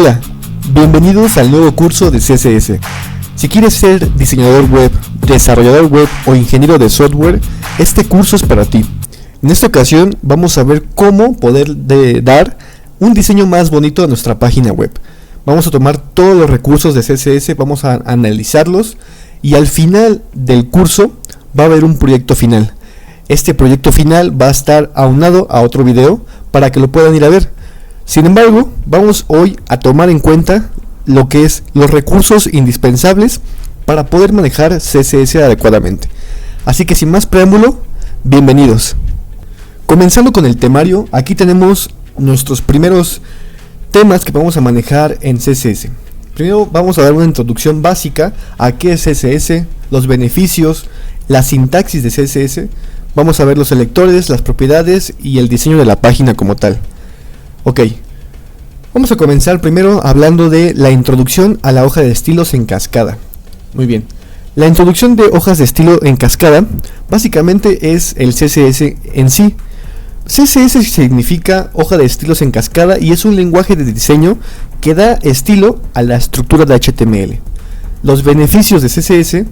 Hola, bienvenidos al nuevo curso de CSS. Si quieres ser diseñador web, desarrollador web o ingeniero de software, este curso es para ti. En esta ocasión vamos a ver cómo poder dar un diseño más bonito a nuestra página web. Vamos a tomar todos los recursos de CSS, vamos a analizarlos y al final del curso va a haber un proyecto final. Este proyecto final va a estar aunado a otro video para que lo puedan ir a ver. Sin embargo, vamos hoy a tomar en cuenta lo que es los recursos indispensables para poder manejar CSS adecuadamente. Así que sin más preámbulo, bienvenidos. Comenzando con el temario, aquí tenemos nuestros primeros temas que vamos a manejar en CSS. Primero vamos a dar una introducción básica a qué es CSS, los beneficios, la sintaxis de CSS. Vamos a ver los selectores, las propiedades y el diseño de la página como tal. Ok, vamos a comenzar primero hablando de la introducción a la hoja de estilos en cascada. Muy bien, la introducción de hojas de estilo en cascada básicamente es el CSS en sí. CSS significa hoja de estilos en cascada y es un lenguaje de diseño que da estilo a la estructura de HTML. Los beneficios de CSS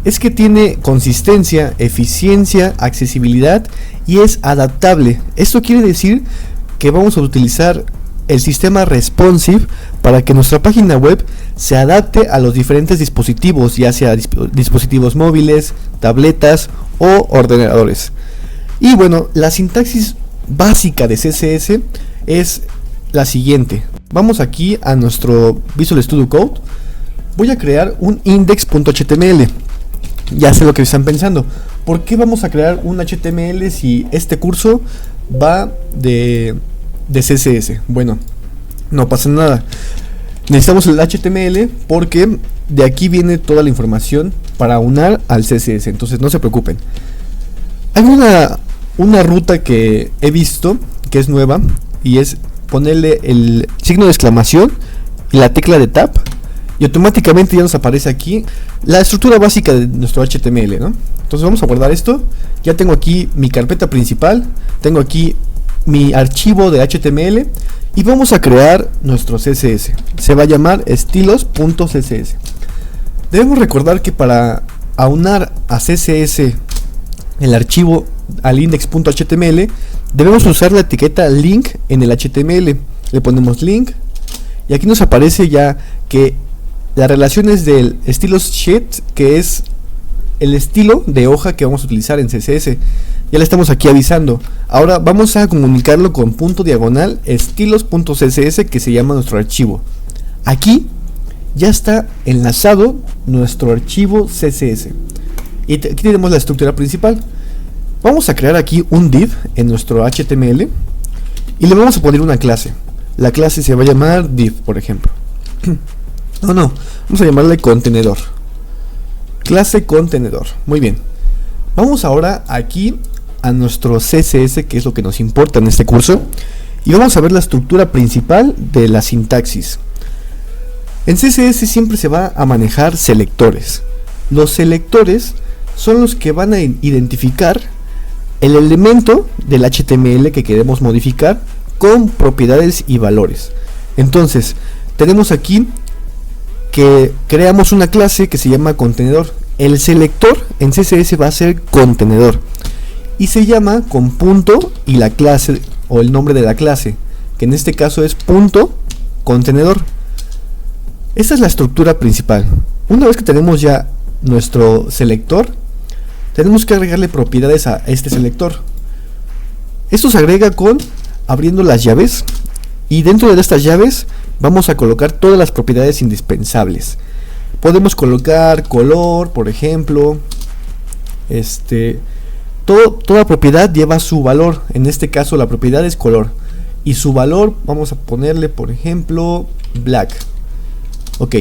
es que tiene consistencia, eficiencia, accesibilidad y es adaptable. Esto quiere decir que vamos a utilizar el sistema responsive para que nuestra página web se adapte a los diferentes dispositivos, ya sea dispositivos móviles, tabletas o ordenadores. Y bueno, la sintaxis básica de CSS es la siguiente. Vamos aquí a nuestro Visual Studio Code. Voy a crear un index.html. Ya sé lo que están pensando. ¿Por qué vamos a crear un HTML si este curso va de CSS? Bueno, no pasa nada. Necesitamos el HTML porque de aquí viene toda la información para aunar al CSS. Entonces no se preocupen. Hay una ruta que he visto que es nueva y es ponerle el signo de exclamación y la tecla de tab y automáticamente ya nos aparece aquí la estructura básica de nuestro HTML, ¿no? Entonces vamos a guardar esto. Ya tengo aquí mi carpeta principal, tengo aquí mi archivo de HTML y vamos a crear nuestro CSS. Se va a llamar estilos.css. Debemos recordar que para aunar a CSS el archivo al index.html debemos usar la etiqueta link en el HTML. Le ponemos link y aquí nos aparece ya que la relación es del estilos sheet, que es el estilo de hoja que vamos a utilizar en CSS. Ya le estamos aquí avisando. Ahora vamos a comunicarlo con punto diagonal estilos.css, que se llama nuestro archivo. Aquí ya está enlazado nuestro archivo CSS. Y aquí tenemos la estructura principal. Vamos a crear aquí un div en nuestro HTML y le vamos a poner una clase. La clase se va a llamar div, por ejemplo. No, vamos a llamarle contenedor. Clase contenedor. Muy bien. Vamos ahora aquí a nuestro CSS, que es lo que nos importa en este curso, y vamos a ver la estructura principal de la sintaxis. En CSS siempre se va a manejar selectores. Los selectores son los que van a identificar el elemento del HTML que queremos modificar con propiedades y valores. Entonces, tenemos aquí que creamos una clase que se llama contenedor. El selector en CSS va a ser contenedor y se llama con punto y la clase o el nombre de la clase, que en este caso es punto contenedor. Esta es la estructura principal. Una vez que tenemos ya nuestro selector, tenemos que agregarle propiedades a este selector. Esto se agrega abriendo las llaves, y dentro de estas llaves vamos a colocar todas las propiedades indispensables. Podemos colocar color, por ejemplo. Toda propiedad lleva su valor. En este caso la propiedad es color y su valor vamos a ponerle, por ejemplo, black. Ok,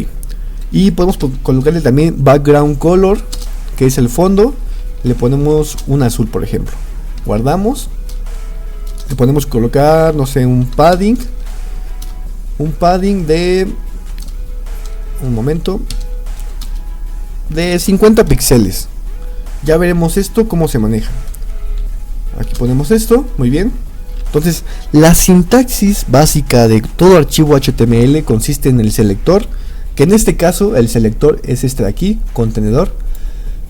y podemos colocarle también background color, que es el fondo. Le ponemos un azul, por ejemplo. Guardamos. Le podemos colocar, no sé, un padding de de 50 píxeles. Ya veremos esto cómo se maneja. Aquí ponemos esto, muy bien. Entonces, la sintaxis básica de todo archivo HTML consiste en el selector, que en este caso el selector es este de aquí, contenedor.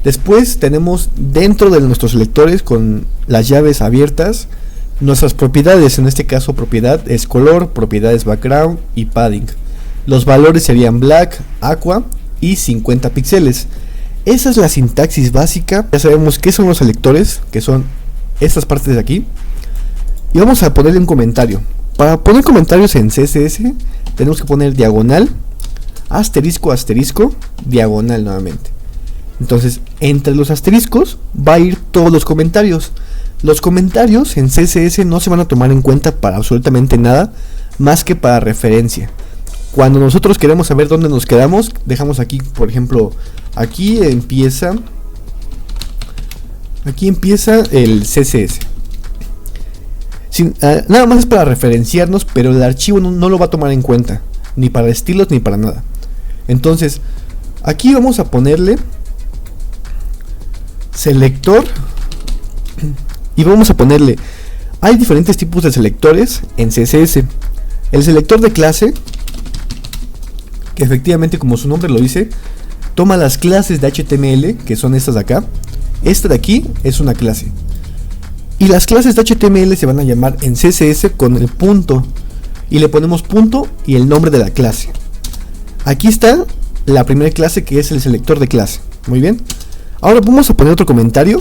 Después tenemos dentro de nuestros selectores con las llaves abiertas nuestras propiedades. En este caso propiedad es color, propiedad es background y padding. Los valores serían black, aqua y 50 píxeles. Esa es la sintaxis básica. Ya sabemos qué son los selectores, que son estas partes de aquí. Y vamos a ponerle un comentario. Para poner comentarios en CSS tenemos que poner diagonal, asterisco, asterisco, diagonal nuevamente. Entonces, entre los asteriscos va a ir todos los comentarios. Los comentarios en CSS no se van a tomar en cuenta para absolutamente nada más que para referencia. Cuando nosotros queremos saber dónde nos quedamos, dejamos aquí, por ejemplo, aquí empieza el CSS. Nada más es para referenciarnos, pero el archivo no lo va a tomar en cuenta, ni para estilos ni para nada. Entonces, aquí vamos a ponerle selector y vamos a ponerle, hay diferentes tipos de selectores en CSS. El selector de clase, que efectivamente, como su nombre lo dice, toma las clases de HTML, que son estas de acá. Esta de aquí es una clase. Y las clases de HTML se van a llamar en CSS con el punto. Y le ponemos punto y el nombre de la clase. Aquí está la primera clase, que es el selector de clase. Muy bien. Ahora vamos a poner otro comentario.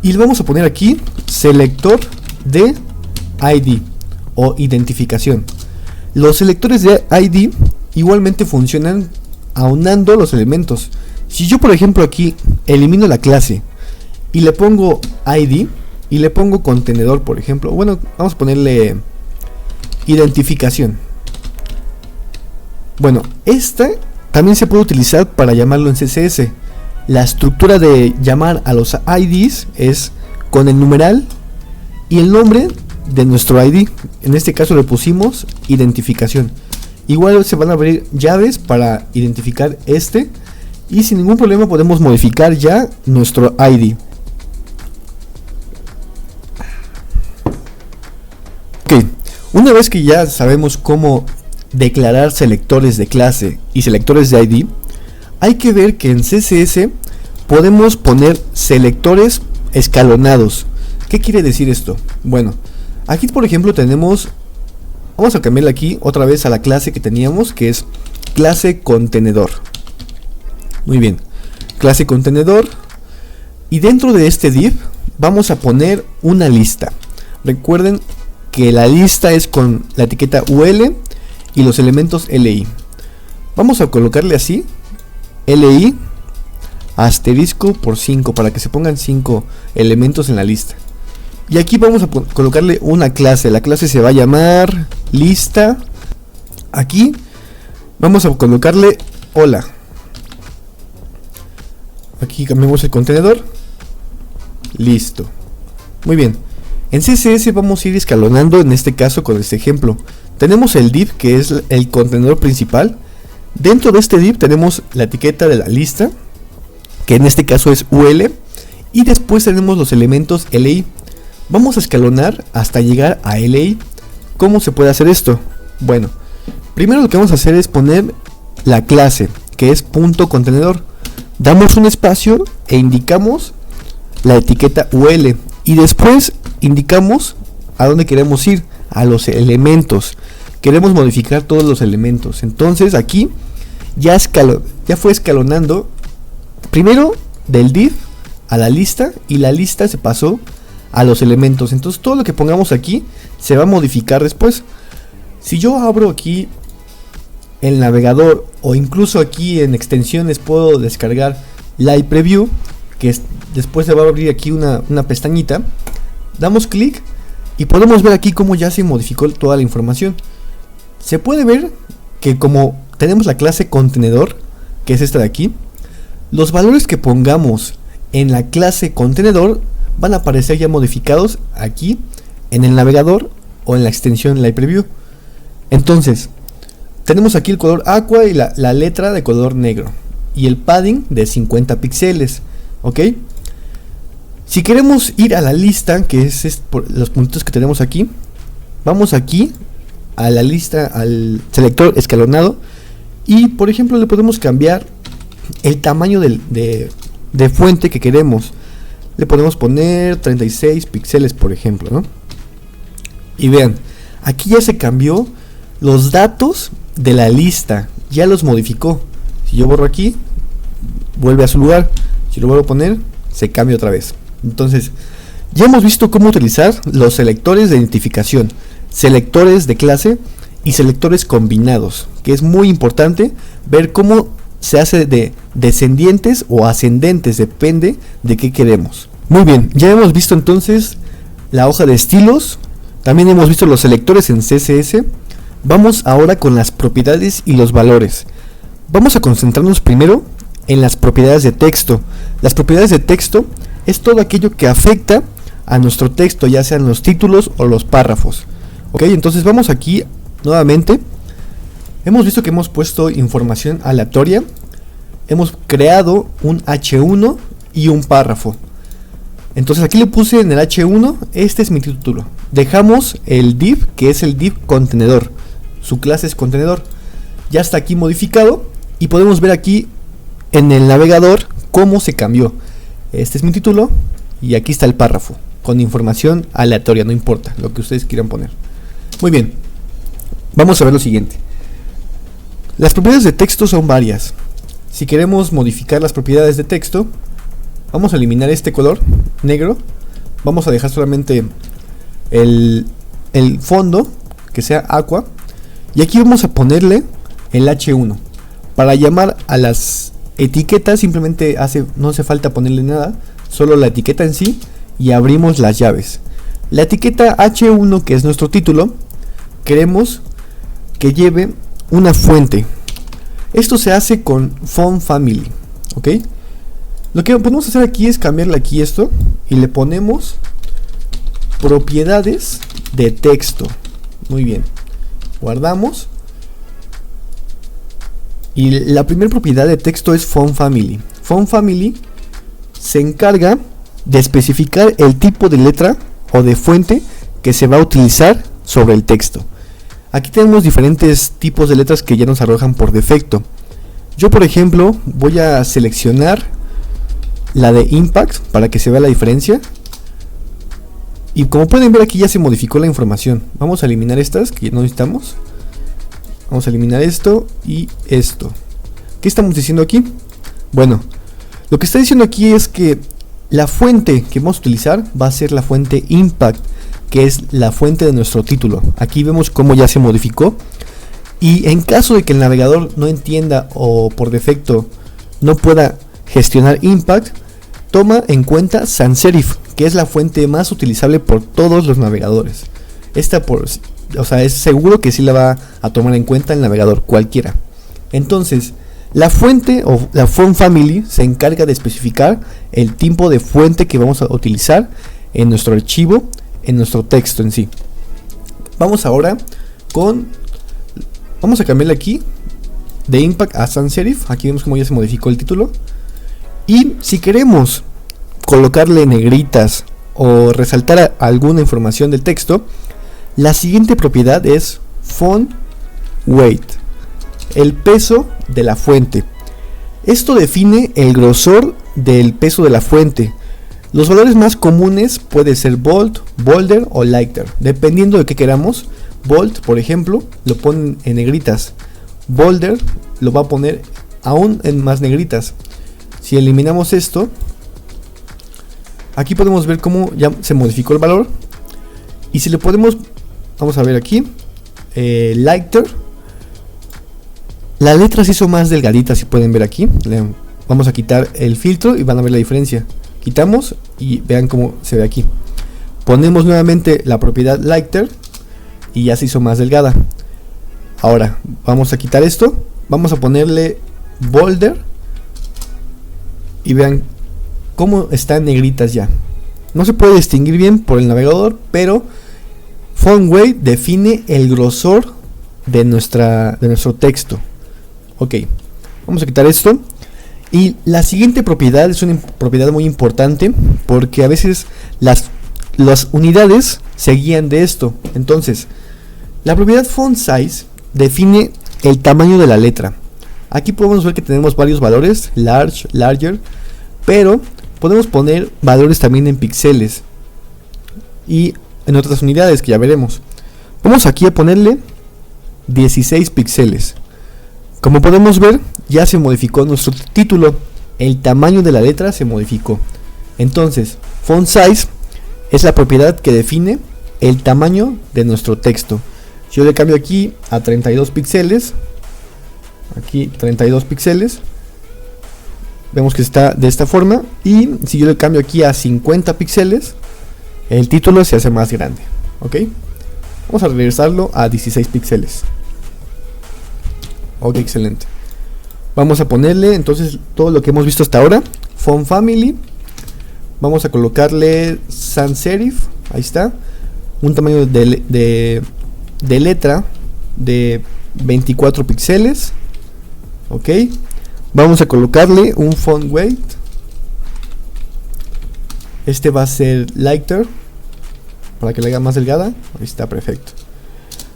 Y le vamos a poner aquí selector de ID o identificación. Los selectores de ID igualmente funcionan aunando los elementos. Si yo, por ejemplo, aquí elimino la clase y le pongo ID y le pongo contenedor, por ejemplo, bueno, vamos a ponerle identificación. Bueno, esta también se puede utilizar para llamarlo en CSS. La estructura de llamar a los IDs es con el numeral y el nombre de nuestro ID. En este caso le pusimos identificación. Igual se van a abrir llaves para identificar este, y sin ningún problema podemos modificar ya nuestro ID. Ok, una vez que ya sabemos cómo declarar selectores de clase y selectores de ID, hay que ver que en CSS podemos poner selectores escalonados. ¿Qué quiere decir esto? Bueno, aquí por ejemplo tenemos, vamos a cambiarle aquí otra vez a la clase que teníamos, que es clase contenedor. Muy bien, clase contenedor, y dentro de este div vamos a poner una lista. Recuerden que la lista es con la etiqueta UL y los elementos LI. Vamos a colocarle así LI asterisco por 5 para que se pongan 5 elementos en la lista. Y aquí vamos a colocarle una clase. La clase se va a llamar lista. Aquí vamos a colocarle hola. Aquí cambiamos el contenedor. Listo. Muy bien. En CSS vamos a ir escalonando, en este caso con este ejemplo. Tenemos el div, que es el contenedor principal. Dentro de este div tenemos la etiqueta de la lista, que en este caso es UL. Y después tenemos los elementos LI. Vamos a escalonar hasta llegar a LI. ¿Cómo se puede hacer esto? Bueno, primero lo que vamos a hacer es poner la clase, que es punto contenedor. Damos un espacio e indicamos la etiqueta UL. Y después indicamos a dónde queremos ir, a los elementos. Queremos modificar todos los elementos. Entonces aquí ya fue escalonando. Primero del div a la lista, y la lista se pasó a los elementos. Entonces todo lo que pongamos aquí se va a modificar después. Si yo abro aquí el navegador, o incluso aquí en extensiones puedo descargar Live Preview, que después se va a abrir aquí una pestañita. Damos clic y podemos ver aquí cómo ya se modificó toda la información. Se puede ver que como tenemos la clase contenedor, que es esta de aquí, los valores que pongamos en la clase contenedor van a aparecer ya modificados aquí en el navegador o en la extensión Live Preview. Entonces tenemos aquí el color aqua y la letra de color negro y el padding de 50 píxeles. Ok, Si queremos ir a la lista, que es por los puntitos que tenemos aquí, vamos aquí a la lista, al selector escalonado, y por ejemplo le podemos cambiar el tamaño de fuente que queremos. Le podemos poner 36 píxeles, por ejemplo, ¿no? Y vean, aquí ya se cambió los datos de la lista, ya los modificó. Si yo borro aquí, vuelve a su lugar. Si lo vuelvo a poner, se cambia otra vez. Entonces, ya hemos visto cómo utilizar los selectores de identificación, selectores de clase y selectores combinados, que es muy importante ver cómo se hace de descendientes o ascendentes, depende de qué queremos. Muy bien, ya hemos visto entonces la hoja de estilos, también hemos visto los selectores en CSS. Vamos ahora con las propiedades y los valores. Vamos a concentrarnos primero en las propiedades de texto. Las propiedades de texto es todo aquello que afecta a nuestro texto, ya sean los títulos o los párrafos. Ok, entonces vamos aquí nuevamente. Hemos visto que hemos puesto información aleatoria. Hemos creado un H1 y un párrafo. Entonces aquí le puse en el H1, este es mi título. Dejamos el div, que es el div contenedor. Su clase es contenedor. Ya está aquí modificado y podemos ver aquí en el navegador cómo se cambió. Este es mi título y aquí está el párrafo con información aleatoria, no importa lo que ustedes quieran poner. Muy bien, vamos a ver lo siguiente. Las propiedades de texto son varias. Si queremos modificar las propiedades de texto, vamos a eliminar este color negro. Vamos a dejar solamente el fondo, que sea aqua. Y aquí vamos a ponerle el H1. Para llamar a las etiquetas simplemente no hace falta ponerle nada, solo la etiqueta en sí, y abrimos las llaves. La etiqueta H1, que es nuestro título, queremos que lleve una fuente. Esto se hace con font family, ¿ok? Lo que podemos hacer aquí es cambiarle aquí esto y le ponemos propiedades de texto. Muy bien, guardamos. Y la primera propiedad de texto es font family. Font family se encarga de especificar el tipo de letra o de fuente que se va a utilizar sobre el texto. Aquí tenemos diferentes tipos de letras que ya nos arrojan por defecto. Yo, por ejemplo, voy a seleccionar la de Impact para que se vea la diferencia. Y como pueden ver, aquí ya se modificó la información. Vamos a eliminar estas que no necesitamos. Vamos a eliminar esto y esto. ¿Qué estamos diciendo aquí? Bueno, lo que está diciendo aquí es que la fuente que vamos a utilizar va a ser la fuente Impact, que es la fuente de nuestro título. Aquí vemos cómo ya se modificó. Y en caso de que el navegador no entienda o por defecto no pueda gestionar Impact, toma en cuenta sans serif, que es la fuente más utilizable por todos los navegadores. Es seguro que sí la va a tomar en cuenta el navegador cualquiera. Entonces, la fuente o la font family se encarga de especificar el tipo de fuente que vamos a utilizar en nuestro archivo, en nuestro texto en sí. Vamos ahora vamos a cambiarle aquí de Impact a sans serif. Aquí vemos cómo ya se modificó el título. Y si queremos colocarle negritas o resaltar alguna información del texto, la siguiente propiedad es font weight, el peso de la fuente. Esto define el grosor del peso de la fuente. Los valores más comunes puede ser bold, bolder o lighter, dependiendo de qué queramos. Bold, por ejemplo, lo ponen en negritas. Bolder lo va a poner aún en más negritas. Si eliminamos esto, aquí podemos ver cómo ya se modificó el valor. Y si le podemos, vamos a ver aquí, lighter, la letra se hizo más delgadita, si pueden ver aquí. Vamos a quitar el filtro y van a ver la diferencia. Quitamos y vean cómo se ve aquí. Ponemos nuevamente la propiedad lighter y ya se hizo más delgada. Ahora vamos a quitar esto, vamos a ponerle bolder y vean cómo están negritas ya. No se puede distinguir bien por el navegador, pero font weight define el grosor de nuestro texto. Ok, vamos a quitar esto Y la siguiente propiedad es una propiedad muy importante porque a veces las unidades se guían de esto. Entonces, la propiedad font size define el tamaño de la letra. Aquí podemos ver que tenemos varios valores, large, larger, pero podemos poner valores también en píxeles y en otras unidades que ya veremos. Vamos aquí a ponerle 16 píxeles. Como podemos ver, ya se modificó nuestro título. El tamaño de la letra se modificó. Entonces, font size es la propiedad que define el tamaño de nuestro texto. Si yo le cambio aquí a 32 píxeles, aquí 32 píxeles, vemos que está de esta forma. Y si yo le cambio aquí a 50 píxeles, el título se hace más grande. ¿Ok? Vamos a regresarlo a 16 píxeles. Ok, excelente. Vamos a ponerle entonces todo lo que hemos visto hasta ahora. Font family. Vamos a colocarle sans serif. Ahí está. Un tamaño de letra de 24 píxeles. Ok. Vamos a colocarle un font weight. Este va a ser lighter, para que la haga más delgada. Ahí está, perfecto.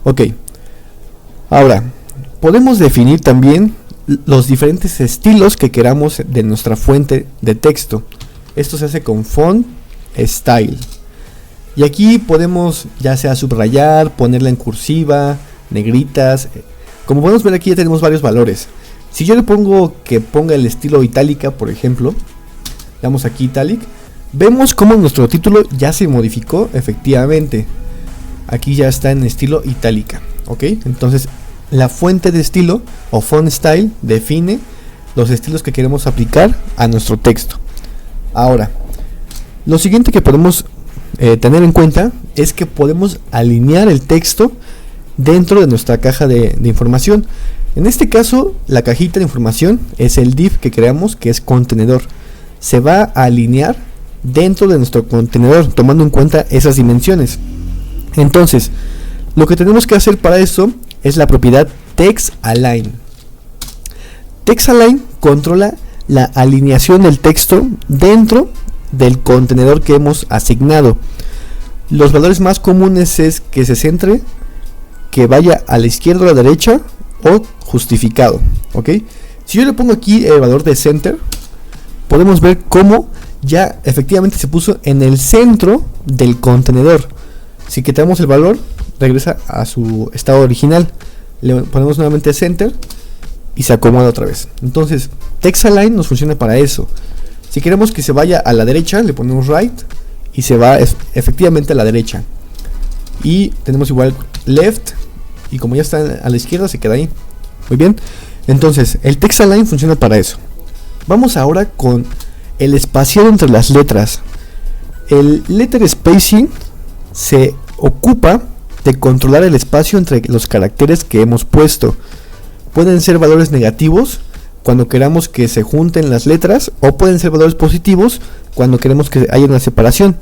Ok. Ahora, podemos definir también los diferentes estilos que queramos de nuestra fuente de texto. Esto se hace con font style. Y aquí podemos ya sea subrayar, ponerla en cursiva, negritas. Como podemos ver aquí ya tenemos varios valores. Si yo le pongo que ponga el estilo itálica, por ejemplo, damos aquí italic, vemos como nuestro título ya se modificó efectivamente. Aquí ya está en estilo itálica. Ok, entonces la fuente de estilo o font style define los estilos que queremos aplicar a nuestro texto. Ahora, lo siguiente que podemos tener en cuenta es que podemos alinear el texto dentro de nuestra caja de información. En este caso, la cajita de información es el div que creamos, que es contenedor. Se va a alinear dentro de nuestro contenedor, tomando en cuenta esas dimensiones. Entonces, lo que tenemos que hacer para eso es la propiedad textAlign. textAlign controla la alineación del texto dentro del contenedor que hemos asignado. Los valores más comunes es que se centre, que vaya a la izquierda o a la derecha o justificado. ¿Ok? Si yo le pongo aquí el valor de center, podemos ver cómo ya efectivamente se puso en el centro del contenedor. Si quitamos el valor, regresa a su estado original. Le ponemos nuevamente center y se acomoda otra vez. Entonces, textAlign nos funciona para eso. Si queremos que se vaya a la derecha, le ponemos right y se va efectivamente a la derecha. Y tenemos igual left, y como ya está a la izquierda, se queda ahí. Muy bien. Entonces, el textAlign funciona para eso. Vamos ahora con el espaciado entre las letras. El letter spacing se ocupa de controlar el espacio entre los caracteres que hemos puesto. Pueden ser valores negativos cuando queramos que se junten las letras, o pueden ser valores positivos cuando queremos que haya una separación.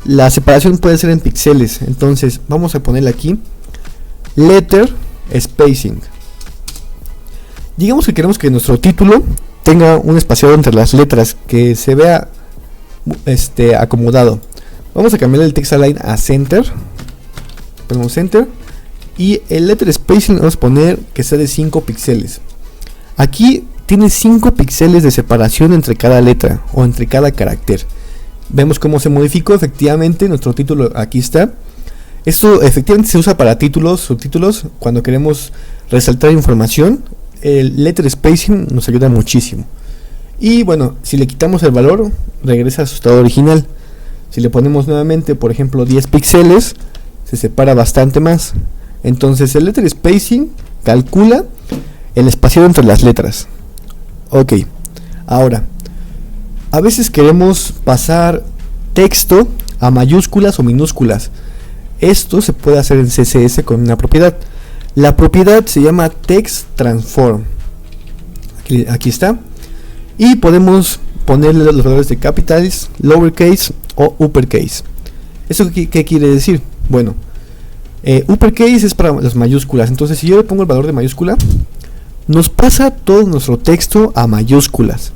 La separación puede ser en píxeles. Entonces vamos a ponerle aquí letter spacing. Digamos que queremos que nuestro título tenga un espaciado entre las letras, que se vea acomodado. Vamos a cambiar el textAlign a center. Ponemos center. Y el letter spacing vamos a poner que sea de 5 píxeles. Aquí tiene 5 píxeles de separación entre cada letra o entre cada carácter. Vemos cómo se modificó efectivamente nuestro título. Aquí está. Esto efectivamente se usa para títulos, subtítulos. Cuando queremos resaltar información, el letter spacing nos ayuda muchísimo. Y bueno, si le quitamos el valor, regresa a su estado original. Si le ponemos nuevamente, por ejemplo, 10 píxeles, se separa bastante más. Entonces el letter spacing calcula el espaciado entre las letras. Ok, ahora, a veces queremos pasar texto a mayúsculas o minúsculas. Esto se puede hacer en CSS con una propiedad. La propiedad se llama text transform. Aquí está. Y podemos ponerle los valores de capitals, lowercase o uppercase. ¿Eso qué quiere decir? Bueno, uppercase es para las mayúsculas. Entonces si yo le pongo el valor de mayúscula, nos pasa todo nuestro texto a mayúsculas.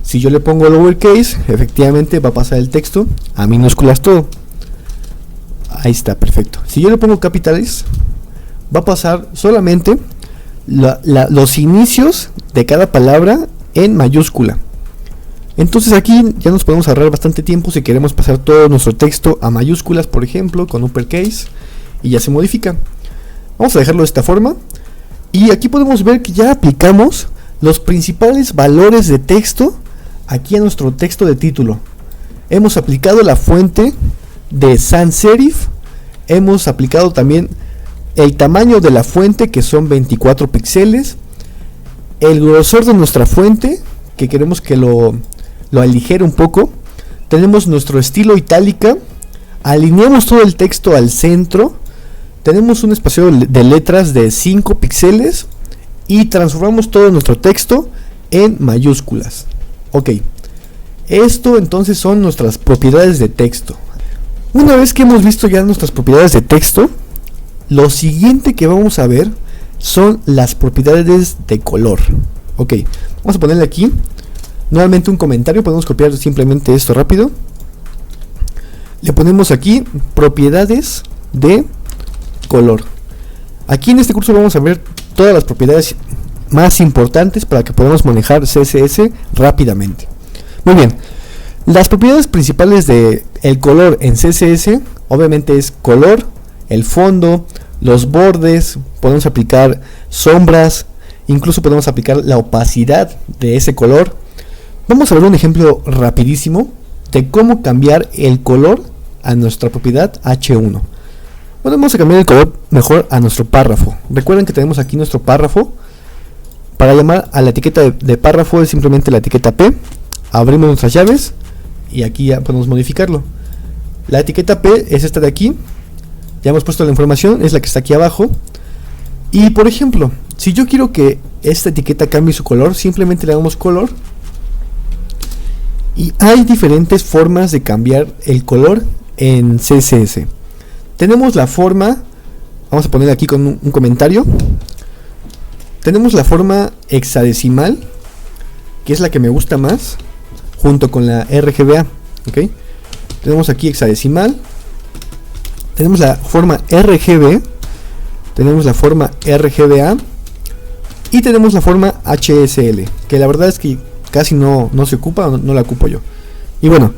Si yo le pongo lowercase, efectivamente va a pasar el texto a minúsculas todo. Ahí está, perfecto. Si yo le pongo capitales, va a pasar solamente los inicios de cada palabra en mayúscula. Entonces aquí ya nos podemos ahorrar bastante tiempo si queremos pasar todo nuestro texto a mayúsculas, por ejemplo, con uppercase, y ya se modifica. Vamos a dejarlo de esta forma. Y aquí podemos ver que ya aplicamos los principales valores de texto aquí a nuestro texto de título. Hemos aplicado la fuente de sans serif, hemos aplicado también el tamaño de la fuente, que son 24 píxeles, el grosor de nuestra fuente, que queremos que lo aligere un poco. Tenemos nuestro estilo itálica, alineamos todo el texto al centro, tenemos un espacio de letras de 5 píxeles y transformamos todo nuestro texto en mayúsculas. Ok, esto entonces son nuestras propiedades de texto. Una vez que hemos visto ya nuestras propiedades de texto, lo siguiente que vamos a ver son las propiedades de color. Ok, vamos a ponerle aquí nuevamente un comentario. Podemos copiar simplemente esto rápido. Le ponemos aquí propiedades de color. Aquí en este curso vamos a ver todas las propiedades más importantes para que podamos manejar CSS rápidamente. Muy bien, las propiedades principales de el color en CSS obviamente es color, el fondo, los bordes, podemos aplicar sombras, incluso podemos aplicar la opacidad de ese color. Vamos a ver un ejemplo rapidísimo de cómo cambiar el color a nuestra propiedad H1. Bueno, vamos a cambiar el color mejor a nuestro párrafo. Recuerden que tenemos aquí nuestro párrafo. Para llamar a la etiqueta de párrafo es simplemente la etiqueta P. Abrimos nuestras llaves y aquí ya podemos modificarlo. La etiqueta P es esta de aquí. Ya hemos puesto la información, es la que está aquí abajo. Y por ejemplo, si yo quiero que esta etiqueta cambie su color, simplemente le damos color. Y hay diferentes formas de cambiar el color en CSS. Tenemos la forma, vamos a poner aquí con un comentario. Tenemos la forma hexadecimal, que es la que me gusta más, junto con la RGBA. ¿Okay? Tenemos aquí hexadecimal, tenemos la forma RGB, tenemos la forma RGBA y tenemos la forma HSL, que la verdad es que casi no se ocupa, no la ocupo yo. Y bueno,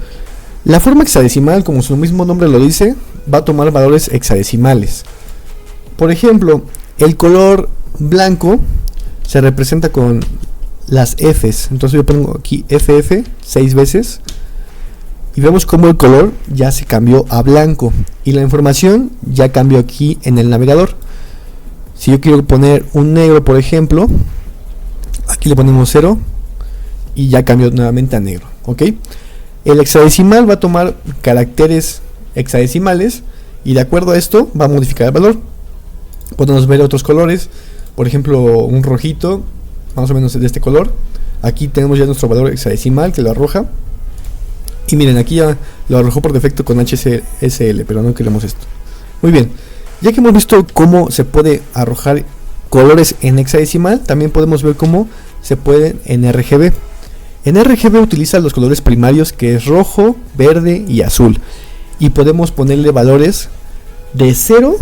la forma hexadecimal, como su mismo nombre lo dice, va a tomar valores hexadecimales. Por ejemplo, el color blanco se representa con las Fs. Entonces yo pongo aquí FF 6 veces y vemos cómo el color ya se cambió a blanco y la información ya cambió aquí en el navegador. Si yo quiero poner un negro, por ejemplo, aquí le ponemos 0 y ya cambió nuevamente a negro. ¿Ok? El hexadecimal va a tomar caracteres hexadecimales y de acuerdo a esto va a modificar el valor. Podemos ver otros colores, por ejemplo un rojito más o menos de este color. Aquí tenemos ya nuestro valor hexadecimal que lo arroja y miren, aquí ya lo arrojó por defecto con HSL, pero no queremos esto. Muy bien, ya que hemos visto cómo se puede arrojar colores en hexadecimal, también podemos ver cómo se puede en RGB. En RGB utiliza los colores primarios, que es rojo, verde y azul, y podemos ponerle valores de 0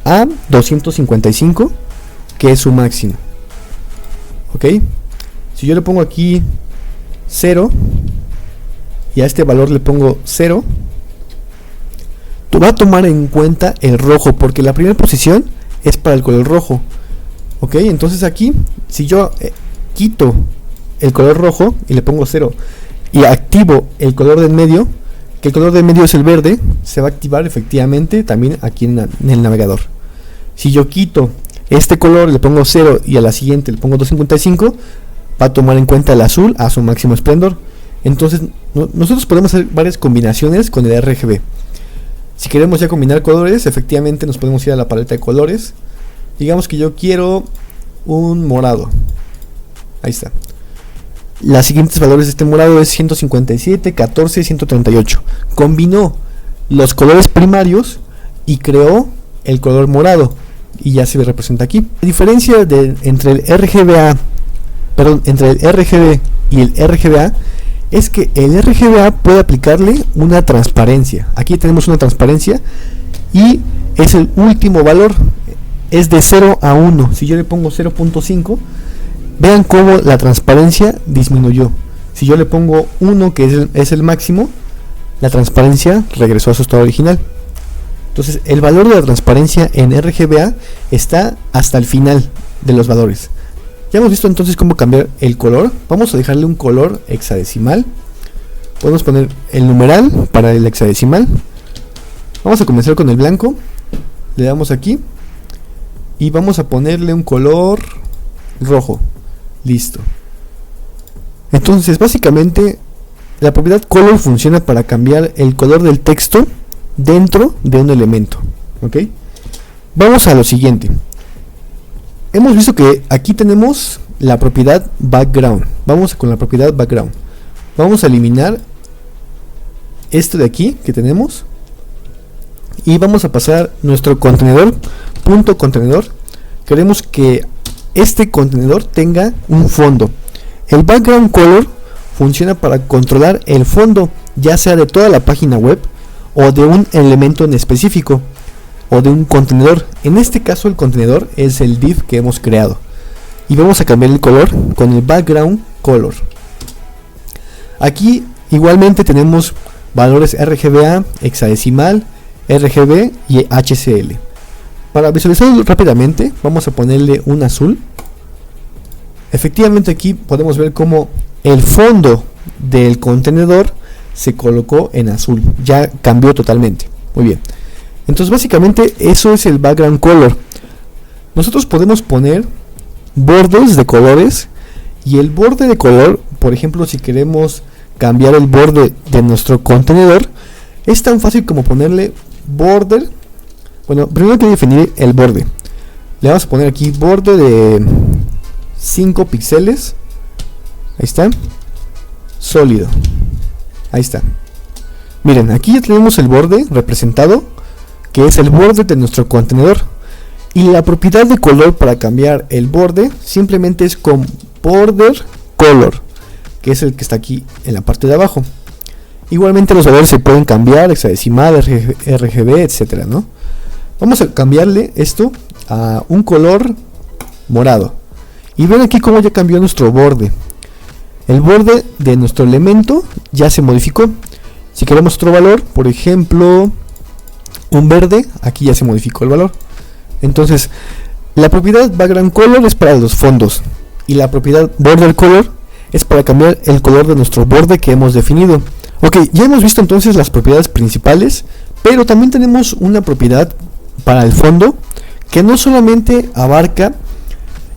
a 255, que es su máximo. Ok, si yo le pongo aquí 0 y a este valor le pongo 0, tú vas a tomar en cuenta el rojo, porque la primera posición es para el color rojo. Ok, entonces aquí si yo quito el color rojo y le pongo 0 y activo el color del medio, que el color del medio es el verde, se va a activar efectivamente también aquí en el navegador. Si yo quito este color, le pongo 0 y a la siguiente le pongo 255, va a tomar en cuenta el azul a su máximo esplendor. Entonces nosotros podemos hacer varias combinaciones con el RGB. Si queremos ya combinar colores, efectivamente nos podemos ir a la paleta de colores. Digamos que yo quiero un morado. Ahí está. Las siguientes valores de este morado es 157, 14 y 138. Combinó los colores primarios y creó el color morado. y ya se representa aquí. La diferencia entre el RGB y el RGBA es que el RGBA puede aplicarle una transparencia. Aquí tenemos una transparencia y es el último valor, es de 0 a 1. Si yo le pongo 0.5, vean cómo la transparencia disminuyó. Si yo le pongo 1, que es el máximo, la transparencia regresó a su estado original. Entonces el valor de la transparencia en RGBA está hasta el final de los valores. Ya hemos visto entonces cómo cambiar el color. Vamos a dejarle un color hexadecimal. Podemos poner el numeral para el hexadecimal. Vamos a comenzar con el blanco. Le damos aquí y vamos a ponerle un color rojo. Listo. Entonces básicamente la propiedad color funciona para cambiar el color del texto dentro de un elemento. ¿Ok? Vamos a lo siguiente. Hemos visto que aquí tenemos la propiedad background. Vamos con la propiedad background. Vamos a eliminar esto de aquí que tenemos y vamos a pasar nuestro contenedor, punto contenedor. Queremos que este contenedor tenga un fondo. El background color funciona para controlar el fondo, ya sea de toda la página web o de un elemento en específico, o de un contenedor. En este caso el contenedor es el div que hemos creado y vamos a cambiar el color con el background color. Aquí igualmente tenemos valores RGBA, hexadecimal, RGB y HCL. Para visualizarlo rápidamente vamos a ponerle un azul. Efectivamente aquí podemos ver cómo el fondo del contenedor se colocó en azul, ya cambió totalmente. Muy bien. Entonces básicamente eso es el background color. Nosotros podemos poner bordes de colores y el borde de color, por ejemplo, si queremos cambiar el borde de nuestro contenedor, es tan fácil como ponerle border. Bueno, primero hay que definir el borde. Le vamos a poner aquí borde de 5 píxeles. Ahí está. Sólido. Ahí está. Miren, aquí ya tenemos el borde representado, que es el borde de nuestro contenedor, y la propiedad de color para cambiar el borde simplemente es con border color, que es el que está aquí en la parte de abajo. Igualmente los valores se pueden cambiar, hexadecimal, RGB, etcétera, ¿no? Vamos a cambiarle esto a un color morado y ven aquí cómo ya cambió nuestro borde. El borde de nuestro elemento ya se modificó. Si queremos otro valor, por ejemplo un verde, aquí ya se modificó el valor. Entonces la propiedad background color es para los fondos y la propiedad border color es para cambiar el color de nuestro borde que hemos definido. Ok, ya hemos visto entonces las propiedades principales, pero también tenemos una propiedad para el fondo que no solamente abarca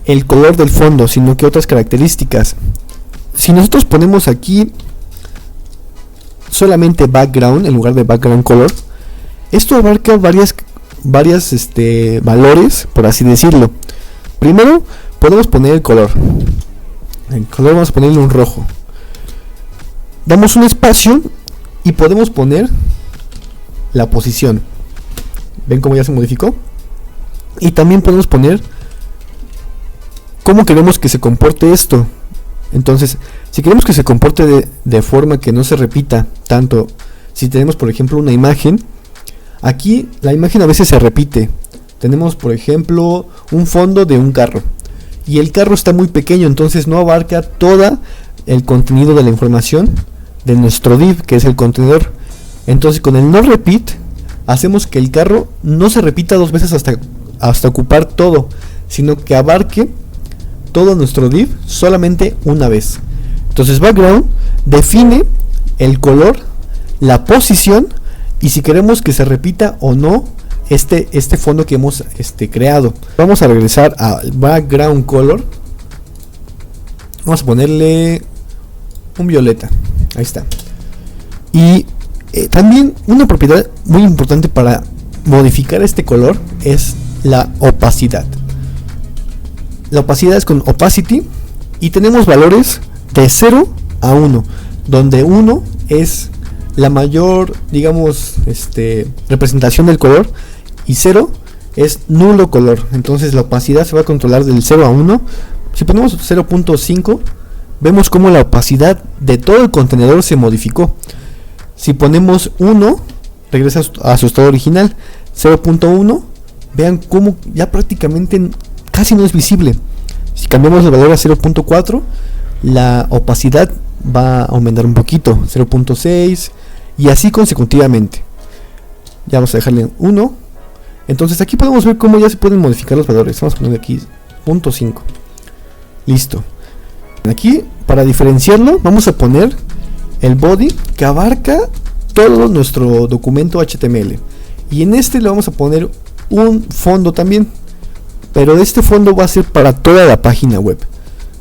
el color del fondo, sino que otras características. Si nosotros ponemos aquí solamente background en lugar de background color, esto abarca varias valores, por así decirlo. Primero podemos poner el color. El color vamos a ponerle un rojo. Damos un espacio y podemos poner la posición. ¿Ven cómo ya se modificó? Y también podemos poner cómo queremos que se comporte esto. Entonces, si queremos que se comporte de forma que no se repita tanto, si tenemos por ejemplo una imagen, aquí la imagen a veces se repite. Tenemos por ejemplo un fondo de un carro y el carro está muy pequeño, entonces no abarca todo el contenido de la información de nuestro div, que es el contenedor. Entonces con el no repeat hacemos que el carro no se repita dos veces hasta ocupar todo, sino que abarque todo nuestro div solamente una vez. Entonces background define el color, la posición y si queremos que se repita o no este fondo que hemos creado. Vamos a regresar a background color. Vamos a ponerle un violeta. Ahí está. Y también una propiedad muy importante para modificar este color es la opacidad. La opacidad es con opacity y tenemos valores de 0 a 1, donde 1 es la mayor, digamos, representación del color y 0 es nulo color. Entonces la opacidad se va a controlar del 0 a 1. Si ponemos 0.5, vemos como la opacidad de todo el contenedor se modificó. Si ponemos 1, regresa a su estado original. 0.1, vean cómo ya prácticamente casi no es visible. Si cambiamos el valor a 0.4, la opacidad va a aumentar un poquito, 0.6 y así consecutivamente. Ya vamos a dejarle en 1. Entonces aquí podemos ver cómo ya se pueden modificar los valores. Vamos a poner aquí 0.5. Listo. Aquí, para diferenciarlo, vamos a poner el body que abarca todo nuestro documento HTML. Y en este le vamos a poner un fondo también. Pero este fondo va a ser para toda la página web.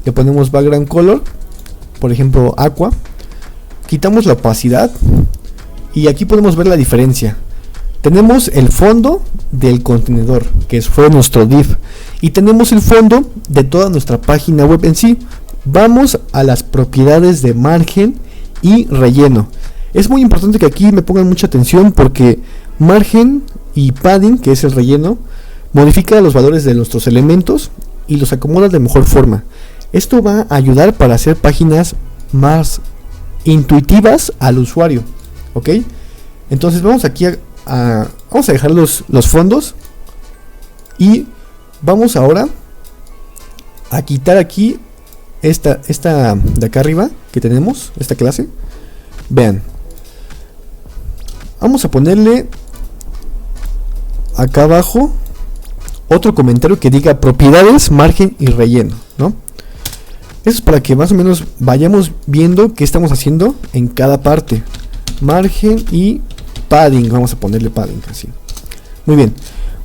Le ponemos background color, por ejemplo aqua. Quitamos la opacidad y aquí podemos ver la diferencia. Tenemos el fondo del contenedor, que fue nuestro div, y tenemos el fondo de toda nuestra página web en sí. Vamos a las propiedades de margen y relleno. Es muy importante que aquí me pongan mucha atención porque margen y padding, que es el relleno, modifica los valores de nuestros elementos y los acomoda de mejor forma. Esto va a ayudar para hacer páginas más intuitivas al usuario, ¿ok? Entonces vamos aquí vamos a dejar los fondos y vamos ahora a quitar aquí esta de acá arriba que tenemos, esta clase. Vean, vamos a ponerle acá abajo otro comentario que diga propiedades, margen y relleno, ¿no? Eso es para que más o menos vayamos viendo qué estamos haciendo en cada parte. Margen y padding, vamos a ponerle padding así. Muy bien,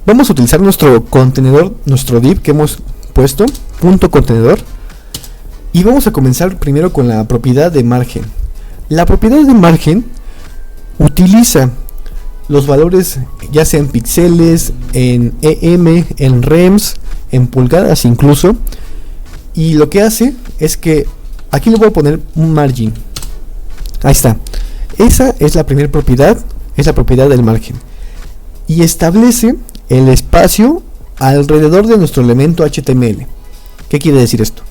vamos a utilizar nuestro contenedor, nuestro div que hemos puesto, punto contenedor, y vamos a comenzar primero con la propiedad de margen. La propiedad de margen utiliza los valores ya sea en píxeles, en EM, en rems, en pulgadas incluso, y lo que hace es que aquí le voy a poner un margin. Ahí está. Esa es la primera propiedad, es la propiedad del margen, y establece el espacio alrededor de nuestro elemento HTML. ¿Qué quiere decir esto?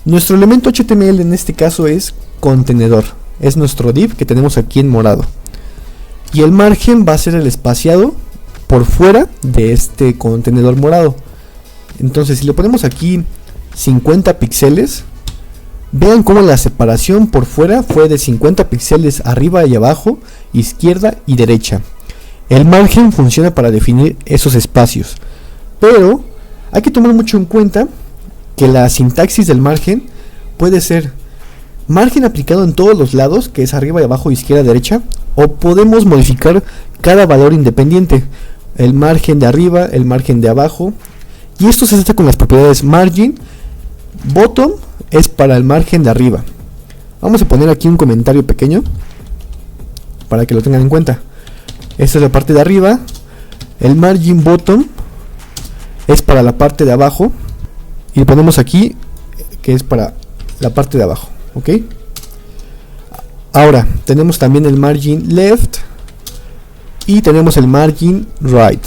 Nuestro elemento HTML en este caso es contenedor, es nuestro div que tenemos aquí en morado, y el margen va a ser el espaciado por fuera de este contenedor morado. Entonces si le ponemos aquí 50 píxeles, vean cómo la separación por fuera fue de 50 píxeles arriba y abajo, izquierda y derecha. El margen funciona para definir esos espacios, pero hay que tomar mucho en cuenta que la sintaxis del margen puede ser margen aplicado en todos los lados, que es arriba y abajo, izquierda, derecha, o podemos modificar cada valor independiente, el margen de arriba, el margen de abajo, y esto se hace con las propiedades margin. Bottom es para el margen de arriba. Vamos a poner aquí un comentario pequeño para que lo tengan en cuenta. Esta es la parte de arriba. El margin bottom es para la parte de abajo, y le ponemos aquí que es para la parte de abajo, ¿ok? Ahora tenemos también el margin left y tenemos el margin right.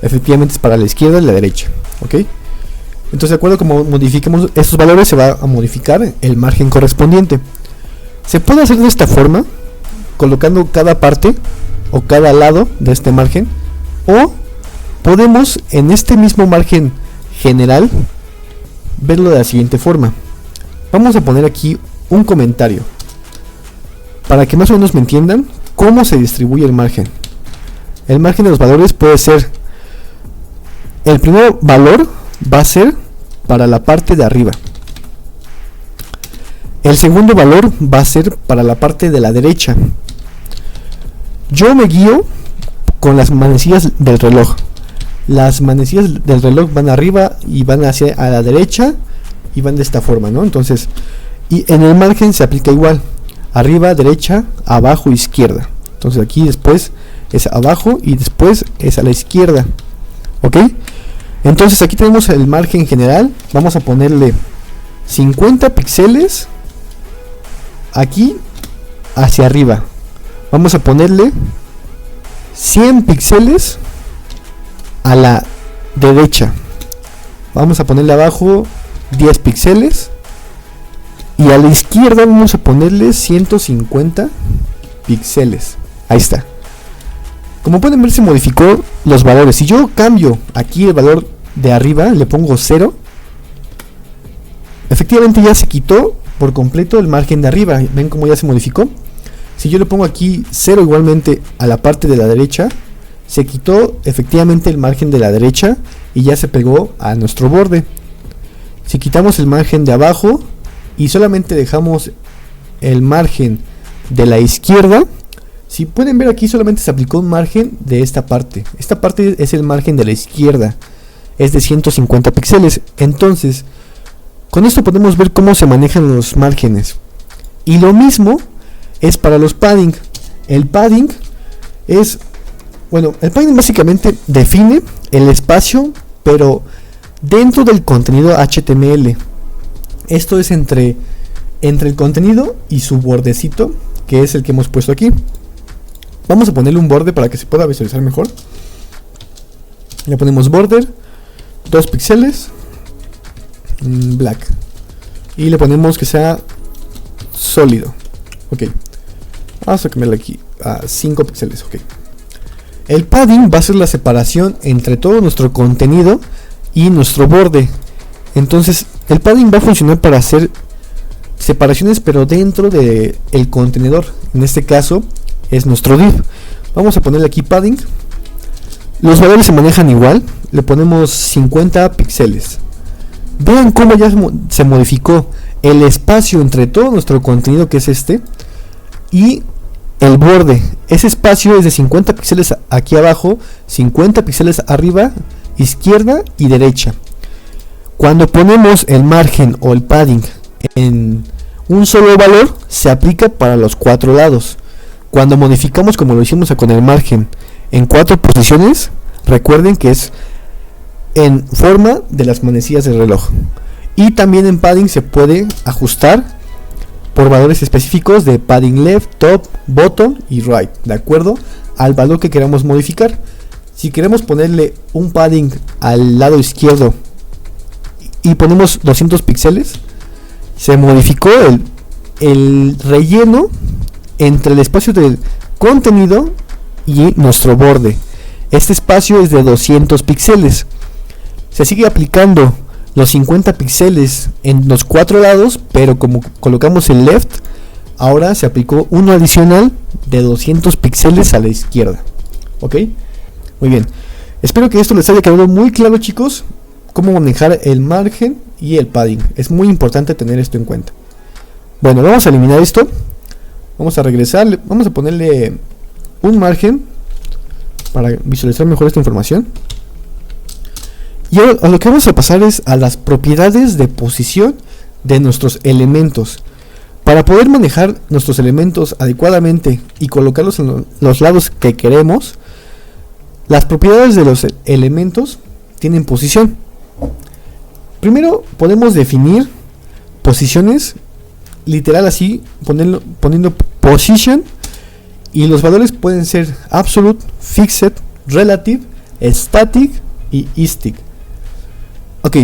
Efectivamente es para la izquierda y la derecha, ¿ok? Entonces, de acuerdo como modifiquemos estos valores, se va a modificar el margen correspondiente. Se puede hacer de esta forma, colocando cada parte o cada lado de este margen, o podemos en este mismo margen general verlo de la siguiente forma. Vamos a poner aquí un comentario para que más o menos me entiendan cómo se distribuye el margen. El margen de los valores puede ser, el primer valor va a ser para la parte de arriba, el segundo valor va a ser para la parte de la derecha. Yo me guío con las manecillas del reloj. Las manecillas del reloj van arriba y van hacia a la derecha y van de esta forma, ¿no? Entonces, y en el margen se aplica igual, arriba, derecha, abajo, izquierda. Entonces aquí después es abajo y después es a la izquierda, ¿ok? Entonces aquí tenemos el margen general. Vamos a ponerle 50 píxeles aquí hacia arriba. Vamos a ponerle 100 píxeles a la derecha. Vamos a ponerle abajo 10 píxeles. Y a la izquierda vamos a ponerle 150 píxeles. Ahí está. Como pueden ver, se modificó los valores. Si yo cambio aquí el valor de arriba, le pongo 0, efectivamente ya se quitó por completo el margen de arriba. Ven cómo ya se modificó. Si yo le pongo aquí 0 igualmente a la parte de la derecha, se quitó efectivamente el margen de la derecha y ya se pegó a nuestro borde. Si quitamos el margen de abajo y solamente dejamos el margen de la izquierda, si pueden ver aquí solamente se aplicó un margen de esta parte. Esta parte es el margen de la izquierda, es de 150 píxeles. Entonces, con esto podemos ver cómo se manejan los márgenes. Y lo mismo es para los padding. El padding es, bueno, el padding básicamente define el espacio, pero dentro del contenido HTML. Esto es entre el contenido y su bordecito, que es el que hemos puesto aquí. Vamos a ponerle un borde para que se pueda visualizar mejor. Le ponemos border, 2 píxeles, black, y le ponemos que sea sólido. Ok, vamos a cambiarle aquí a 5 píxeles. Ok, el padding va a ser la separación entre todo nuestro contenido y nuestro borde. Entonces el padding va a funcionar para hacer separaciones, pero dentro de el contenedor. En este caso es nuestro div. Vamos a ponerle aquí padding. Los valores se manejan igual. Le ponemos 50 píxeles. Vean cómo ya se modificó el espacio entre todo nuestro contenido, que es este, y el borde. Ese espacio es de 50 píxeles aquí abajo, 50 píxeles arriba, izquierda y derecha. Cuando ponemos el margen o el padding en un solo valor, se aplica para los 4 lados. Cuando modificamos, como lo hicimos con el margen, en 4 posiciones, recuerden que es en forma de las manecillas del reloj. Y también en padding se puede ajustar por valores específicos de padding left, top, bottom y right, de acuerdo al valor que queramos modificar. Si queremos ponerle un padding al lado izquierdo y ponemos 200 píxeles, se modificó el relleno entre el espacio del contenido y nuestro borde. Este espacio es de 200 píxeles. Se sigue aplicando los 50 píxeles en los 4 lados, pero como colocamos el left, ahora se aplicó uno adicional de 200 píxeles a la izquierda. Ok, muy bien. Espero que esto les haya quedado muy claro, chicos, cómo manejar el margen y el padding. Es muy importante tener esto en cuenta. Bueno, vamos a eliminar esto. Vamos a regresar, vamos a ponerle un margen para visualizar mejor esta información. Y ahora a lo que vamos a pasar es a las propiedades de posición de nuestros elementos. Para poder manejar nuestros elementos adecuadamente y colocarlos en los lados que queremos, las propiedades de los elementos tienen posición. Primero podemos definir posiciones, literal así, poniendo position, y los valores pueden ser absolute, fixed, relative, static y stick. Ok,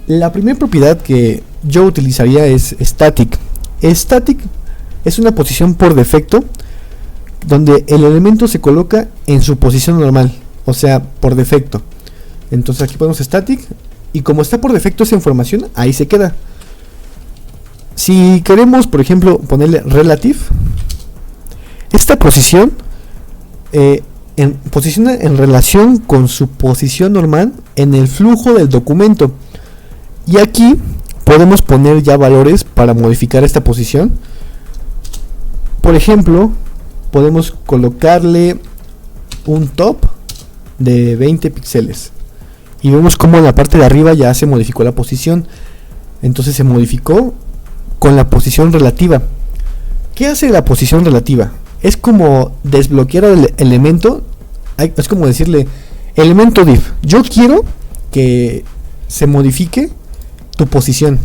la primera propiedad que yo utilizaría es static. Static es una posición por defecto donde el elemento se coloca en su posición normal, o sea, por defecto. Entonces aquí ponemos static y como está por defecto esa información, ahí se queda. Si queremos, por ejemplo, ponerle relative, esta posición posiciona en relación con su posición normal en el flujo del documento. Y aquí podemos poner ya valores para modificar esta posición. Por ejemplo, podemos colocarle un top de 20 píxeles. Y vemos como en la parte de arriba ya se modificó la posición. Entonces se modificó con la posición relativa. ¿Qué hace la posición relativa? Es como desbloquear el elemento. Es como decirle, elemento div, yo quiero que se modifique tu posición,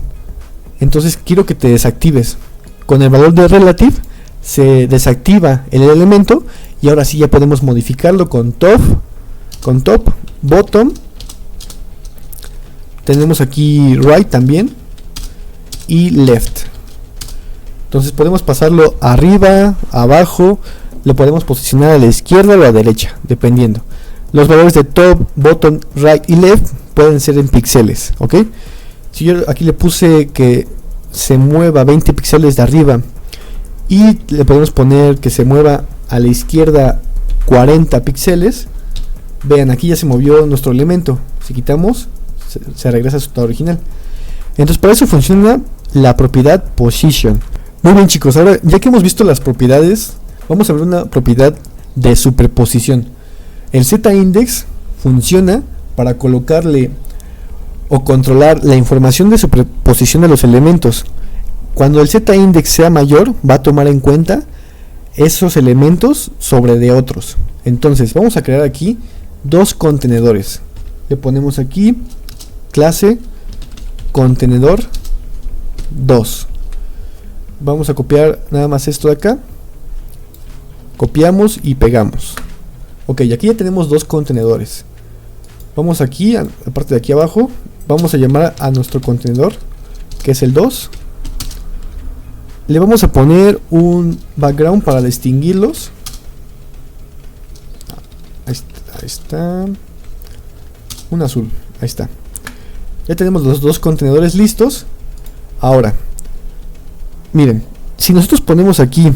entonces quiero que te desactives. Con el valor de relative se desactiva el elemento y ahora sí ya podemos modificarlo con top, bottom tenemos aquí right también y left. Entonces podemos pasarlo arriba, abajo, lo podemos posicionar a la izquierda o a la derecha, dependiendo. Los valores de top, bottom, right y left pueden ser en píxeles, ¿ok? Si yo aquí le puse que se mueva 20 píxeles de arriba y le podemos poner que se mueva a la izquierda 40 píxeles, vean, aquí ya se movió nuestro elemento. Si quitamos, se regresa a su estado original. Entonces para eso funciona la propiedad position. Muy bien, chicos, ahora ya que hemos visto las propiedades, vamos a ver una propiedad de superposición. El z-index funciona para colocarle o controlar la información de superposición de los elementos. Cuando el z-index sea mayor, va a tomar en cuenta esos elementos sobre de otros. Entonces vamos a crear aquí dos contenedores. Le ponemos aquí clase contenedor 2. Vamos a copiar nada más esto de acá, copiamos y pegamos. Ok, aquí ya tenemos dos contenedores. Vamos aquí, a la parte de aquí abajo, vamos a llamar a nuestro contenedor, que es el 2. Le vamos a poner un background para distinguirlos. Ahí está. Un azul, ahí está. Ya tenemos los dos contenedores listos. Ahora, miren, si nosotros ponemos aquí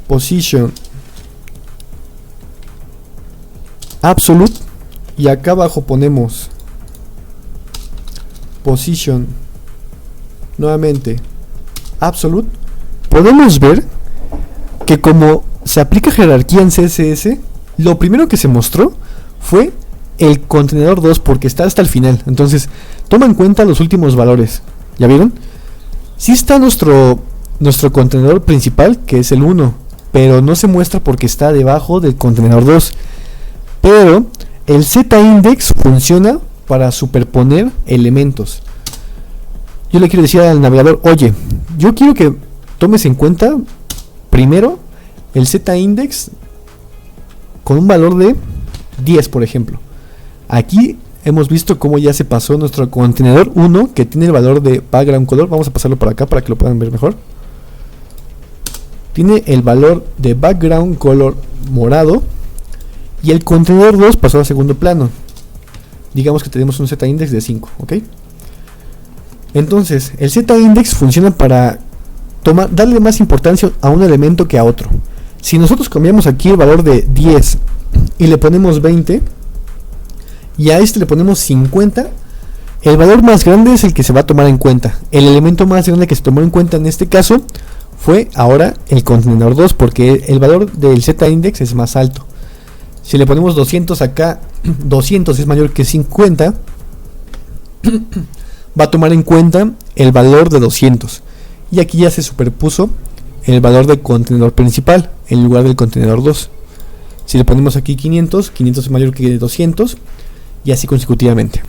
position absolute y acá abajo ponemos position nuevamente absolute, podemos ver que como se aplica jerarquía en CSS, lo primero que se mostró fue el contenedor 2 porque está hasta el final. Entonces toma en cuenta los últimos valores. ¿Ya vieron? Sí está nuestro contenedor principal, que es el 1, pero no se muestra porque está debajo del contenedor 2. Pero el z-index funciona para superponer elementos. Yo le quiero decir al navegador, oye, yo quiero que tomes en cuenta primero el z-index con un valor de 10, por ejemplo. Aquí hemos visto cómo ya se pasó nuestro contenedor 1, que tiene el valor de background color. Vamos a pasarlo para acá para que lo puedan ver mejor. Tiene el valor de background color morado. Y el contenedor 2 pasó a segundo plano. Digamos que tenemos un z-index de 5, ¿ok? Entonces, el z-index funciona para darle más importancia a un elemento que a otro. Si nosotros cambiamos aquí el valor de 10 y le ponemos 20 y a este le ponemos 50, el valor más grande es el que se va a tomar en cuenta. El elemento más grande que se tomó en cuenta en este caso fue ahora el contenedor 2, porque el valor del z-index es más alto. Si le ponemos 200 acá, 200 es mayor que 50, va a tomar en cuenta el valor de 200. Y aquí ya se superpuso el valor del contenedor principal en lugar del contenedor 2. Si le ponemos aquí 500, 500 es mayor que 200 y así consecutivamente.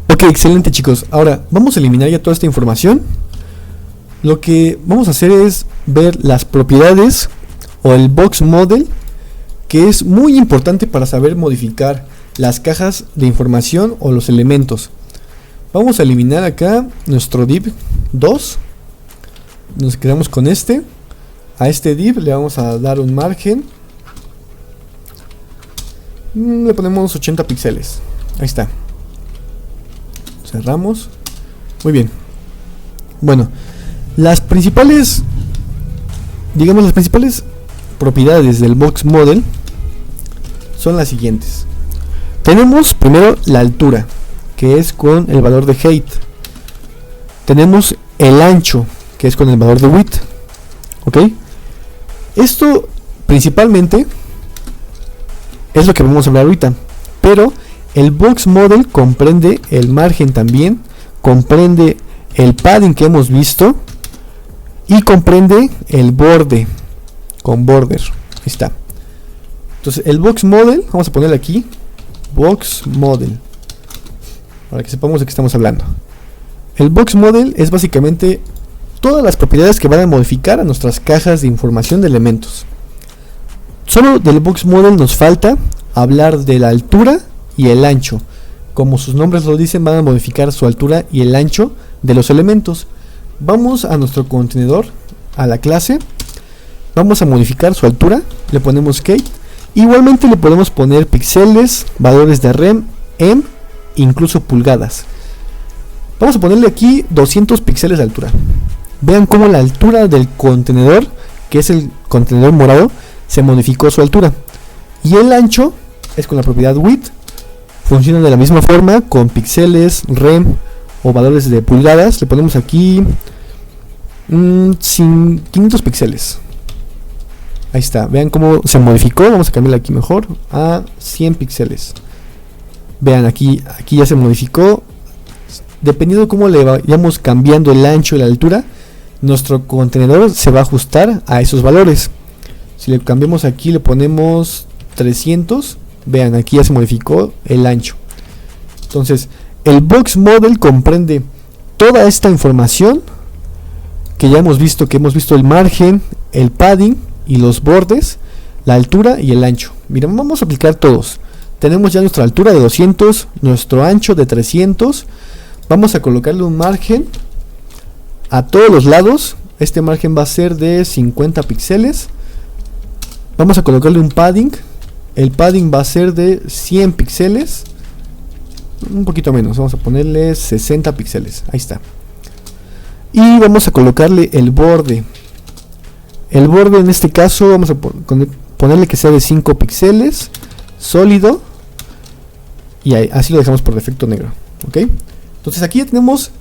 Ok, excelente, chicos. Ahora vamos a eliminar ya toda esta información. Lo que vamos a hacer es ver las propiedades o el box model, que es muy importante para saber modificar las cajas de información o los elementos. Vamos a eliminar acá nuestro div 2. Nos quedamos con este. A este div le vamos a dar un margen. Le ponemos 80 píxeles. Ahí está. Cerramos. Muy bien. Bueno, las principales propiedades del box model son las siguientes. Tenemos primero la altura, que es con el valor de height. Tenemos el ancho, que es con el valor de width. ¿Ok? Esto principalmente es lo que vamos a hablar ahorita, pero el box model comprende el margen también, comprende el padding que hemos visto y comprende el borde con border. Ahí está. Entonces el box model, vamos a ponerle aquí box model para que sepamos de qué estamos hablando. El box model es básicamente todas las propiedades que van a modificar a nuestras cajas de información de elementos. Solo del box model nos falta hablar de la altura y el ancho, como sus nombres lo dicen, van a modificar su altura y el ancho de los elementos. Vamos a nuestro contenedor, a la clase, vamos a modificar su altura, le ponemos K. Igualmente le podemos poner píxeles, valores de rem, incluso pulgadas. Vamos a ponerle aquí 200 píxeles de altura. Vean cómo la altura del contenedor, que es el contenedor morado, se modificó su altura. Y el ancho es con la propiedad width. Funciona de la misma forma con píxeles, rem o valores de pulgadas. Le ponemos aquí 500 píxeles. Ahí está, vean cómo se modificó. Vamos a cambiarle aquí mejor a 100 píxeles. Vean, aquí ya se modificó. Dependiendo de cómo le vayamos cambiando el ancho y la altura, nuestro contenedor se va a ajustar a esos valores. Si le cambiamos aquí, le ponemos 300. Vean, aquí ya se modificó el ancho. Entonces, el Box Model comprende toda esta información que ya hemos visto, el margen, el padding y los bordes, la altura y el ancho. Miren, vamos a aplicar todos. Tenemos ya nuestra altura de 200, nuestro ancho de 300. Vamos a colocarle un margen a todos los lados. Este margen va a ser de 50 píxeles. Vamos a colocarle un padding. El padding va a ser de 100 píxeles. Un poquito menos, vamos a ponerle 60 píxeles. Ahí está. Y vamos a colocarle el borde. El borde en este caso vamos a ponerle que sea de 5 píxeles, sólido, y así lo dejamos por defecto negro. ¿Ok? Entonces aquí ya tenemos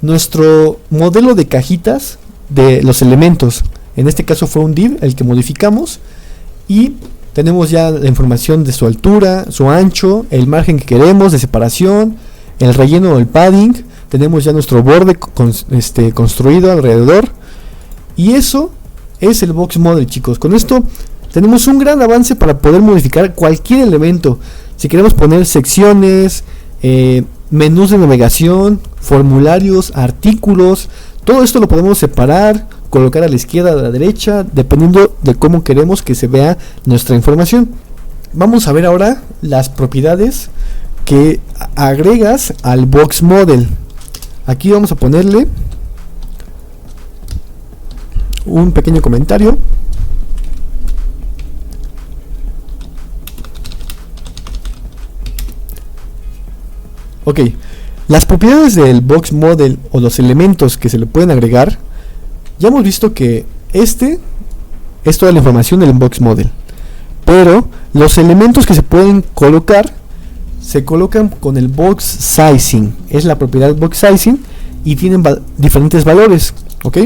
nuestro modelo de cajitas de los elementos. En este caso fue un div el que modificamos, y tenemos ya la información de su altura, su ancho, el margen que queremos de separación, el relleno o el padding. Tenemos ya nuestro borde construido alrededor, y eso es el Box Model, chicos. Con esto tenemos un gran avance para poder modificar cualquier elemento. Si queremos poner secciones, menús de navegación, formularios, artículos, todo esto lo podemos separar, colocar a la izquierda, a la derecha, dependiendo de cómo queremos que se vea nuestra información. Vamos a ver ahora las propiedades que agregas al Box Model. Aquí vamos a ponerle un pequeño comentario. Ok, las propiedades del Box Model o los elementos que se le pueden agregar, ya hemos visto que este es toda la información del Box Model, pero los elementos que se pueden colocar se colocan con el Box Sizing. Es la propiedad Box Sizing y tienen diferentes valores. Ok,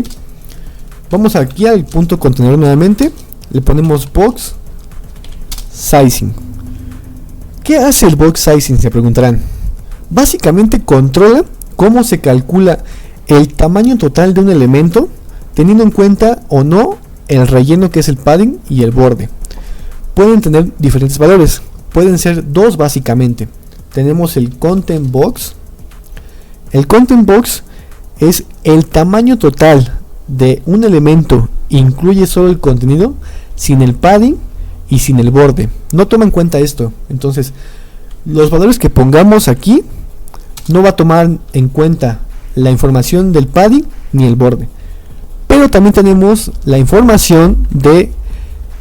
vamos aquí al punto contenedor nuevamente, le ponemos Box Sizing. ¿Qué hace el Box Sizing?, se preguntarán. Básicamente controla cómo se calcula el tamaño total de un elemento, teniendo en cuenta o no el relleno, que es el padding, y el borde. Pueden tener diferentes valores, pueden ser dos básicamente. Tenemos el Content Box. El Content Box es el tamaño total de un elemento, incluye solo el contenido, sin el padding y sin el borde. No toma en cuenta esto. Entonces, los valores que pongamos aquí no va a tomar en cuenta la información del padding ni el borde. Pero también tenemos la información de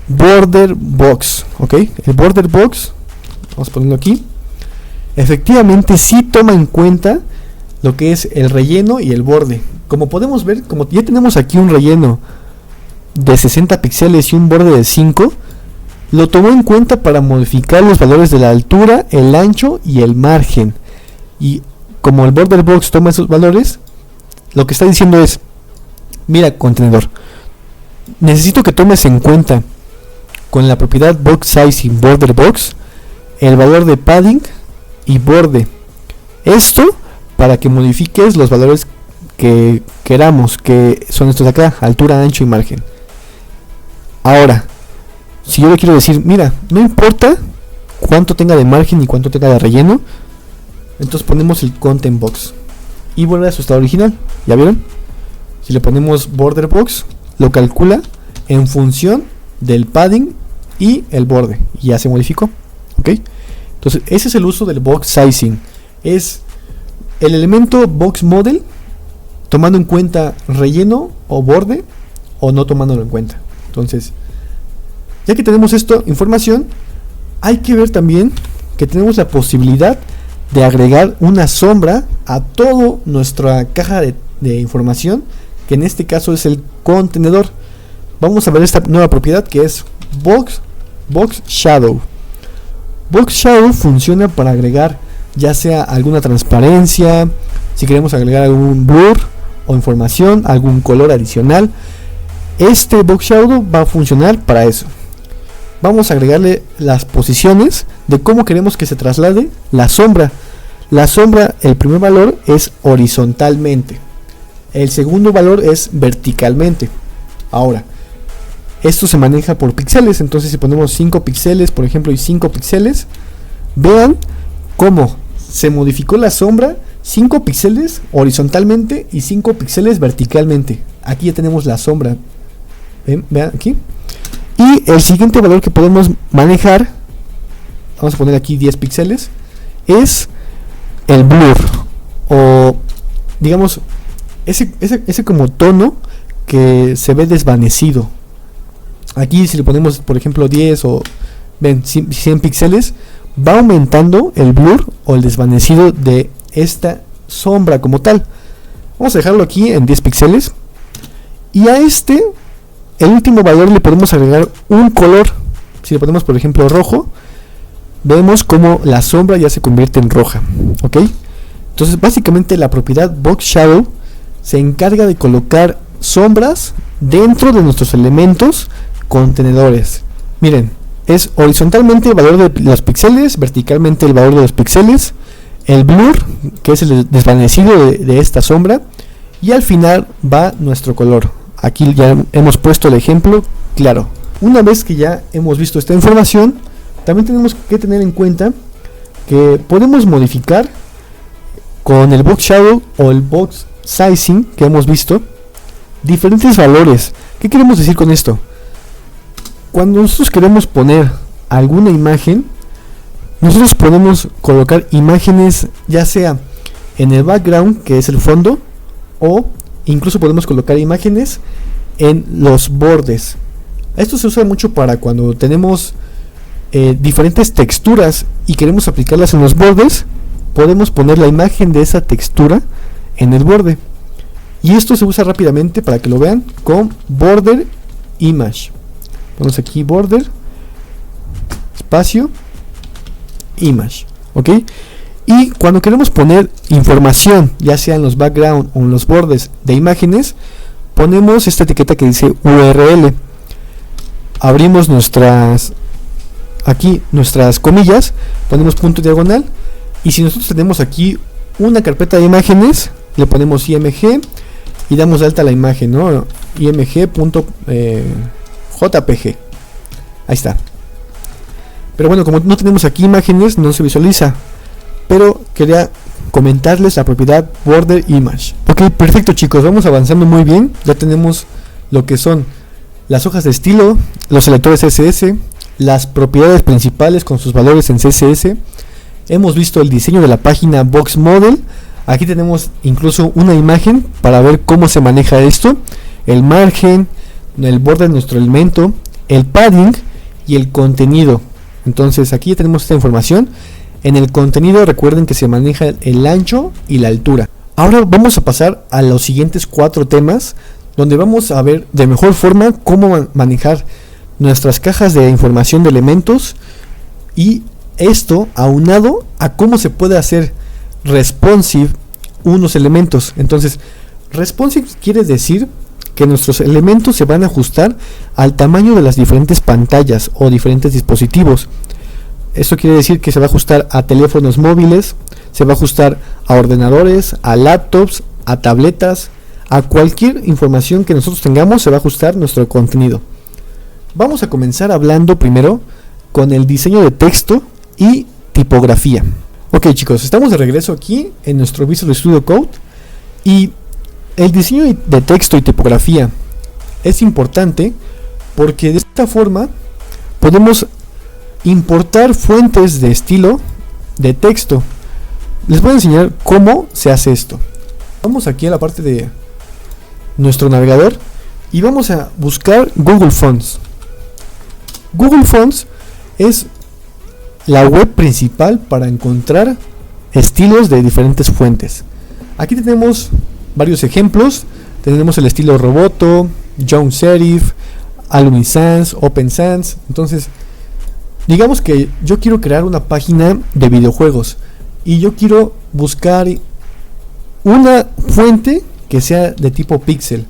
Border Box. Ok, el Border Box, vamos a ponerlo aquí. Efectivamente sí toma en cuenta lo que es el relleno y el borde. Como podemos ver, como ya tenemos aquí un relleno de 60 píxeles y un borde de 5, lo tomó en cuenta para modificar los valores de la altura, el ancho y el margen. Y como el Border Box toma esos valores, lo que está diciendo es: mira, contenedor, necesito que tomes en cuenta con la propiedad Box Sizing Border Box el valor de padding y borde. Esto para que modifiques los valores que queramos, que son estos de acá: altura, ancho y margen. Ahora, si yo le quiero decir, mira, no importa cuánto tenga de margen y cuánto tenga de relleno, entonces ponemos el Content Box y vuelve a su estado original. ¿Ya vieron? Si le ponemos Border Box, lo calcula en función del padding y el borde, y ya se modificó. ¿Ok? Entonces ese es el uso del Box Sizing. es el elemento box model tomando en cuenta relleno o borde o no tomándolo en cuenta. Entonces, ya que tenemos esta información, hay que ver también que tenemos la posibilidad de agregar una sombra a toda nuestra caja de información, que en este caso es el contenedor. Vamos a ver esta nueva propiedad que es Box Shadow. Box Shadow funciona para agregar ya sea alguna transparencia, si queremos agregar algún blur o información, algún color adicional. Este Box Shadow va a funcionar para eso. Vamos a agregarle las posiciones de cómo queremos que se traslade la sombra. La sombra, el primer valor es horizontalmente, el segundo valor es verticalmente. Ahora, esto se maneja por píxeles, entonces si ponemos 5 píxeles, por ejemplo, y 5 píxeles, vean cómo se modificó la sombra, 5 píxeles horizontalmente y 5 píxeles verticalmente. Aquí ya tenemos la sombra. Vean aquí. Y el siguiente valor que podemos manejar, vamos a poner aquí 10 píxeles, es el blur, o digamos ese como tono que se ve desvanecido. Aquí si le ponemos por ejemplo 10 o ven 100 píxeles, va aumentando el blur o el desvanecido de esta sombra como tal. Vamos a dejarlo aquí en 10 píxeles y a el último valor le podemos agregar un color. Si le ponemos por ejemplo rojo, vemos como la sombra ya se convierte en roja. ¿Ok? Entonces básicamente la propiedad Box Shadow se encarga de colocar sombras dentro de nuestros elementos contenedores. Miren, es horizontalmente el valor de los píxeles, verticalmente el valor de los píxeles, el blur, que es el desvanecido de esta sombra, y al final va nuestro color. Aquí ya hemos puesto el ejemplo claro. Una vez que ya hemos visto esta información, también tenemos que tener en cuenta que podemos modificar con el Box Shadow o el Box Sizing que hemos visto diferentes valores. ¿Qué queremos decir con esto? Cuando nosotros queremos poner alguna imagen, nosotros podemos colocar imágenes ya sea en el background, que es el fondo, o incluso podemos colocar imágenes en los bordes. Esto se usa mucho para cuando tenemos diferentes texturas y queremos aplicarlas en los bordes. Podemos poner la imagen de esa textura en el borde, y esto se usa rápidamente para que lo vean con Border Image. Ponemos aquí Border espacio Image, ¿ok? Y cuando queremos poner información, ya sea en los background o en los bordes de imágenes, ponemos esta etiqueta que dice URL. Abrimos nuestras comillas, ponemos punto diagonal, y si nosotros tenemos aquí una carpeta de imágenes, le ponemos img y damos de alta la imagen, ¿no? img.jpg. Ahí está. Pero bueno, como no tenemos aquí imágenes, no se visualiza, pero quería comentarles la propiedad Border Image. Ok, perfecto chicos, vamos avanzando muy bien. Ya tenemos lo que son las hojas de estilo, los selectores CSS, las propiedades principales con sus valores en CSS. Hemos visto el diseño de la página Box Model. Aquí tenemos incluso una imagen para ver cómo se maneja esto, el margen, el borde de nuestro elemento, el padding y el contenido. Entonces aquí ya tenemos esta información. En el contenido recuerden que se maneja el ancho y la altura. Ahora vamos a pasar a los siguientes 4 temas, donde vamos a ver de mejor forma cómo manejar nuestras cajas de información de elementos, y esto aunado a cómo se puede hacer responsive unos elementos. Entonces responsive quiere decir que nuestros elementos se van a ajustar al tamaño de las diferentes pantallas o diferentes dispositivos. Esto quiere decir que se va a ajustar a teléfonos móviles, se va a ajustar a ordenadores, a laptops, a tabletas, a cualquier información que nosotros tengamos se va a ajustar nuestro contenido. Vamos a comenzar hablando primero con el diseño de texto y tipografía. Ok chicos, estamos de regreso aquí en nuestro Visual Studio Code, y el diseño de texto y tipografía es importante porque de esta forma podemos importar fuentes de estilo de texto. les voy a enseñar cómo se hace esto. Vamos aquí a la parte de nuestro navegador y vamos a buscar Google Fonts. Google Fonts es la web principal para encontrar estilos de diferentes fuentes. Aquí tenemos varios ejemplos. Tenemos el estilo Roboto, John Serif, Alumni Sans, Open Sans. Entonces, digamos que yo quiero crear una página de videojuegos y yo quiero buscar una fuente que sea de tipo pixel.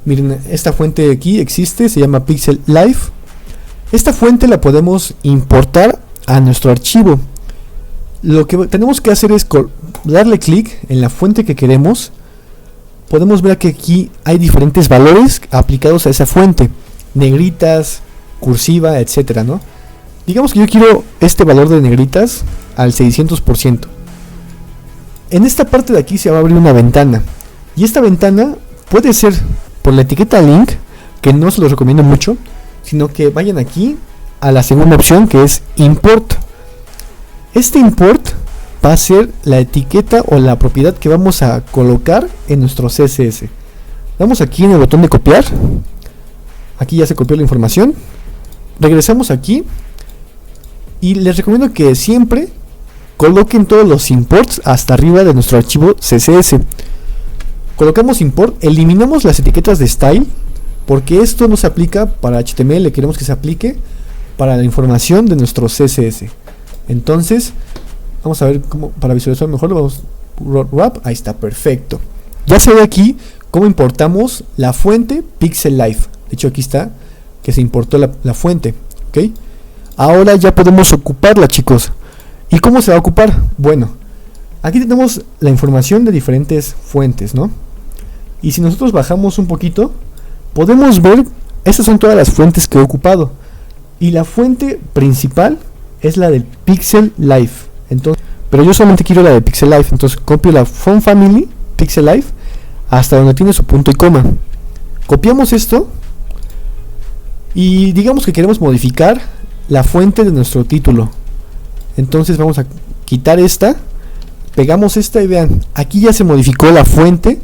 Miren, esta fuente aquí existe, se llama Pixel Life. Esta fuente la podemos importar a nuestro archivo. Lo que tenemos que hacer es darle clic en la fuente que queremos. Podemos ver que aquí hay diferentes valores aplicados a esa fuente, negritas, cursiva, etcétera, ¿no? Digamos que yo quiero este valor de negritas al 600%. En esta parte de aquí se va a abrir una ventana, y esta ventana puede ser por la etiqueta link, que no se los recomiendo mucho, sino que vayan aquí a la segunda opción, que es import. Este import va a ser la etiqueta o la propiedad que vamos a colocar en nuestro CSS. Damos aquí en el botón de copiar. Aquí ya se copió la información. Regresamos aquí y les recomiendo que siempre coloquen todos los imports hasta arriba de nuestro archivo CSS. Colocamos import, eliminamos las etiquetas de style, porque esto no se aplica para HTML, queremos que se aplique para la información de nuestro CSS. Entonces, vamos a ver cómo, para visualizar mejor, lo vamos wrap, ahí está, perfecto. Ya se ve aquí cómo importamos la fuente Pixel Life. De hecho, aquí está que se importó la fuente, ¿ok? Ahora ya podemos ocuparla, chicos. ¿Y cómo se va a ocupar? Bueno, aquí tenemos la información de diferentes fuentes, ¿no? Y si nosotros bajamos un poquito, podemos ver, estas son todas las fuentes que he ocupado. Y la fuente principal es la del Pixel Life. Entonces, pero yo solamente quiero la de Pixel Life. Entonces copio la Font Family Pixel Life hasta donde tiene su punto y coma. Copiamos esto y digamos que queremos modificar la fuente de nuestro título. Entonces vamos a quitar esta, pegamos esta y vean, aquí ya se modificó la fuente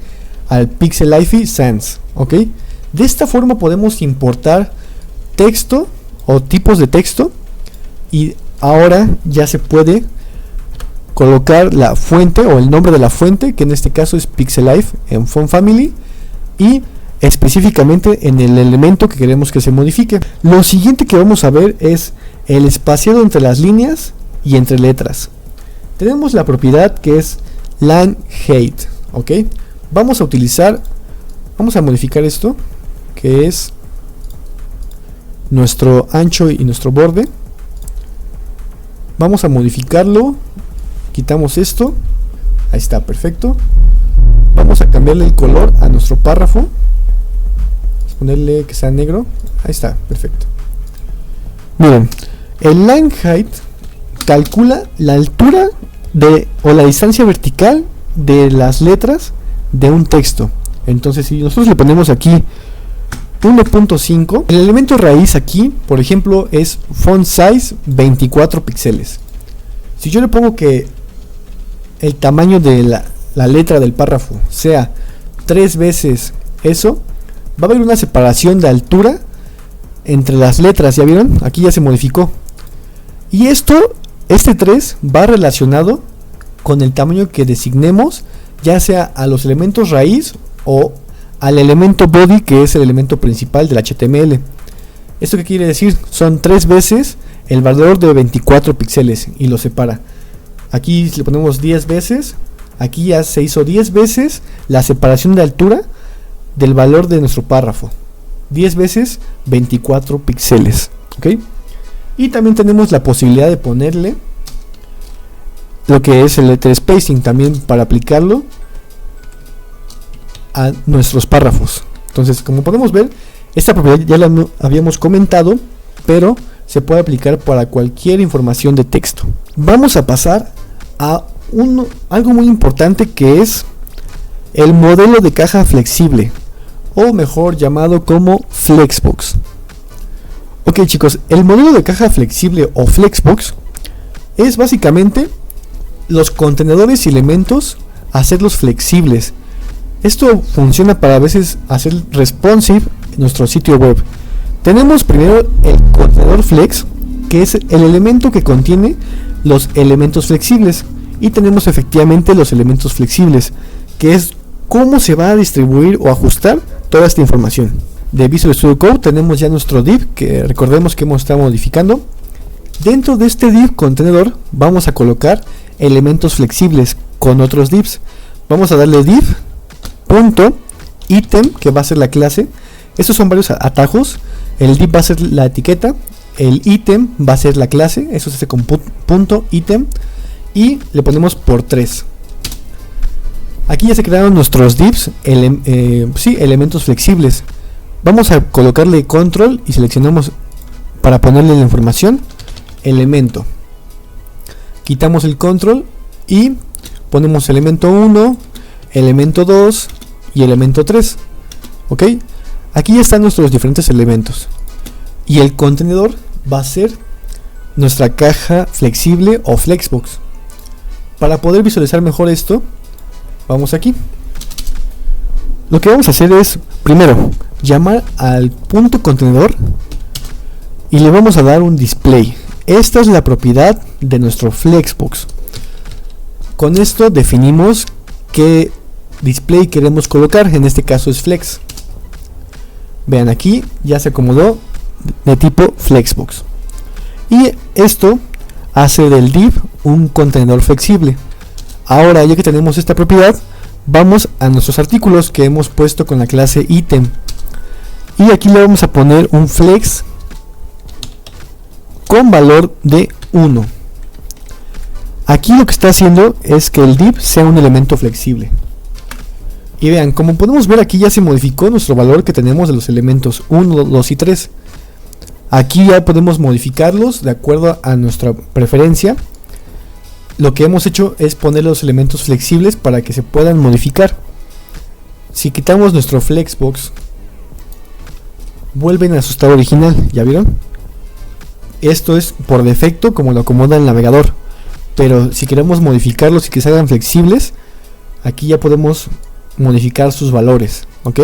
al Pixel Life Sans, ¿ok? De esta forma podemos importar texto o tipos de texto, y ahora ya se puede colocar la fuente o el nombre de la fuente, que en este caso es Pixel Life, en Font Family y específicamente en el elemento que queremos que se modifique. Lo siguiente que vamos a ver es el espaciado entre las líneas y entre letras. Tenemos la propiedad que es line height, ¿ok? Vamos a modificar esto, que es nuestro ancho y nuestro borde. Vamos a modificarlo, quitamos esto, ahí está, perfecto. Vamos a cambiarle el color a nuestro párrafo, vamos a ponerle que sea negro, ahí está, perfecto. Miren, el line height calcula la altura o la distancia vertical de las letras de un texto. Entonces, si nosotros le ponemos aquí 1.5, el elemento raíz aquí, por ejemplo, es font size 24 píxeles. Si yo le pongo que el tamaño de la letra del párrafo sea 3 veces eso, va a haber una separación de altura entre las letras. ¿Ya vieron? Aquí ya se modificó. Y este 3 va relacionado con el tamaño que designemos, ya sea a los elementos raíz o al elemento body, que es el elemento principal del HTML. ¿Esto qué quiere decir? Son 3 veces el valor de 24 píxeles y lo separa. Aquí si le ponemos 10 veces, aquí ya se hizo 10 veces la separación de altura del valor de nuestro párrafo. 10 veces 24 píxeles, ¿ok? Y también tenemos la posibilidad de ponerle lo que es el letter spacing también para aplicarlo a nuestros párrafos. Entonces, como podemos ver, esta propiedad ya la habíamos comentado, pero se puede aplicar para cualquier información de texto. Vamos a pasar a algo muy importante, que es el modelo de caja flexible, o mejor llamado como Flexbox. Ok, chicos, el modelo de caja flexible o Flexbox es básicamente los contenedores y elementos, hacerlos flexibles. Esto funciona para a veces hacer responsive nuestro sitio web. Tenemos primero el contenedor flex, que es el elemento que contiene los elementos flexibles, y tenemos efectivamente los elementos flexibles, que es cómo se va a distribuir o ajustar toda esta información. De Visual Studio Code tenemos ya nuestro div, que recordemos que hemos estado modificando. Dentro de este div contenedor vamos a colocar elementos flexibles con otros divs. Vamos a darle div.item, que va a ser la clase. Estos son varios atajos. El div va a ser la etiqueta, el item va a ser la clase, eso se hace con .item, y le ponemos por 3. Aquí ya se crearon nuestros divs, elementos flexibles. Vamos a colocarle control y seleccionamos para ponerle la información elemento. Quitamos el control y ponemos elemento 1, elemento 2 y elemento 3. Ok, aquí ya están nuestros diferentes elementos, y el contenedor va a ser nuestra caja flexible o flexbox. Para poder visualizar mejor esto, vamos aquí. Lo que vamos a hacer es primero llamar al punto contenedor y le vamos a dar un display. Esta es la propiedad de nuestro flexbox. Con esto definimos qué display queremos colocar, en este caso es flex. Vean, aquí ya se acomodó de tipo flexbox, y esto hace del div un contenedor flexible. Ahora, ya que tenemos esta propiedad, vamos a nuestros artículos que hemos puesto con la clase item, y aquí le vamos a poner un flex con valor de 1. Aquí lo que está haciendo es que el div sea un elemento flexible. Y vean, como podemos ver, aquí ya se modificó nuestro valor que tenemos de los elementos 1, 2 y 3. Aquí ya podemos modificarlos de acuerdo a nuestra preferencia. Lo que hemos hecho es poner los elementos flexibles para que se puedan modificar. Si quitamos nuestro flexbox, vuelven a su estado original, ¿ya vieron? Esto es por defecto como lo acomoda el navegador, pero si queremos modificarlos y que se hagan flexibles, aquí ya podemos modificar sus valores, ¿ok?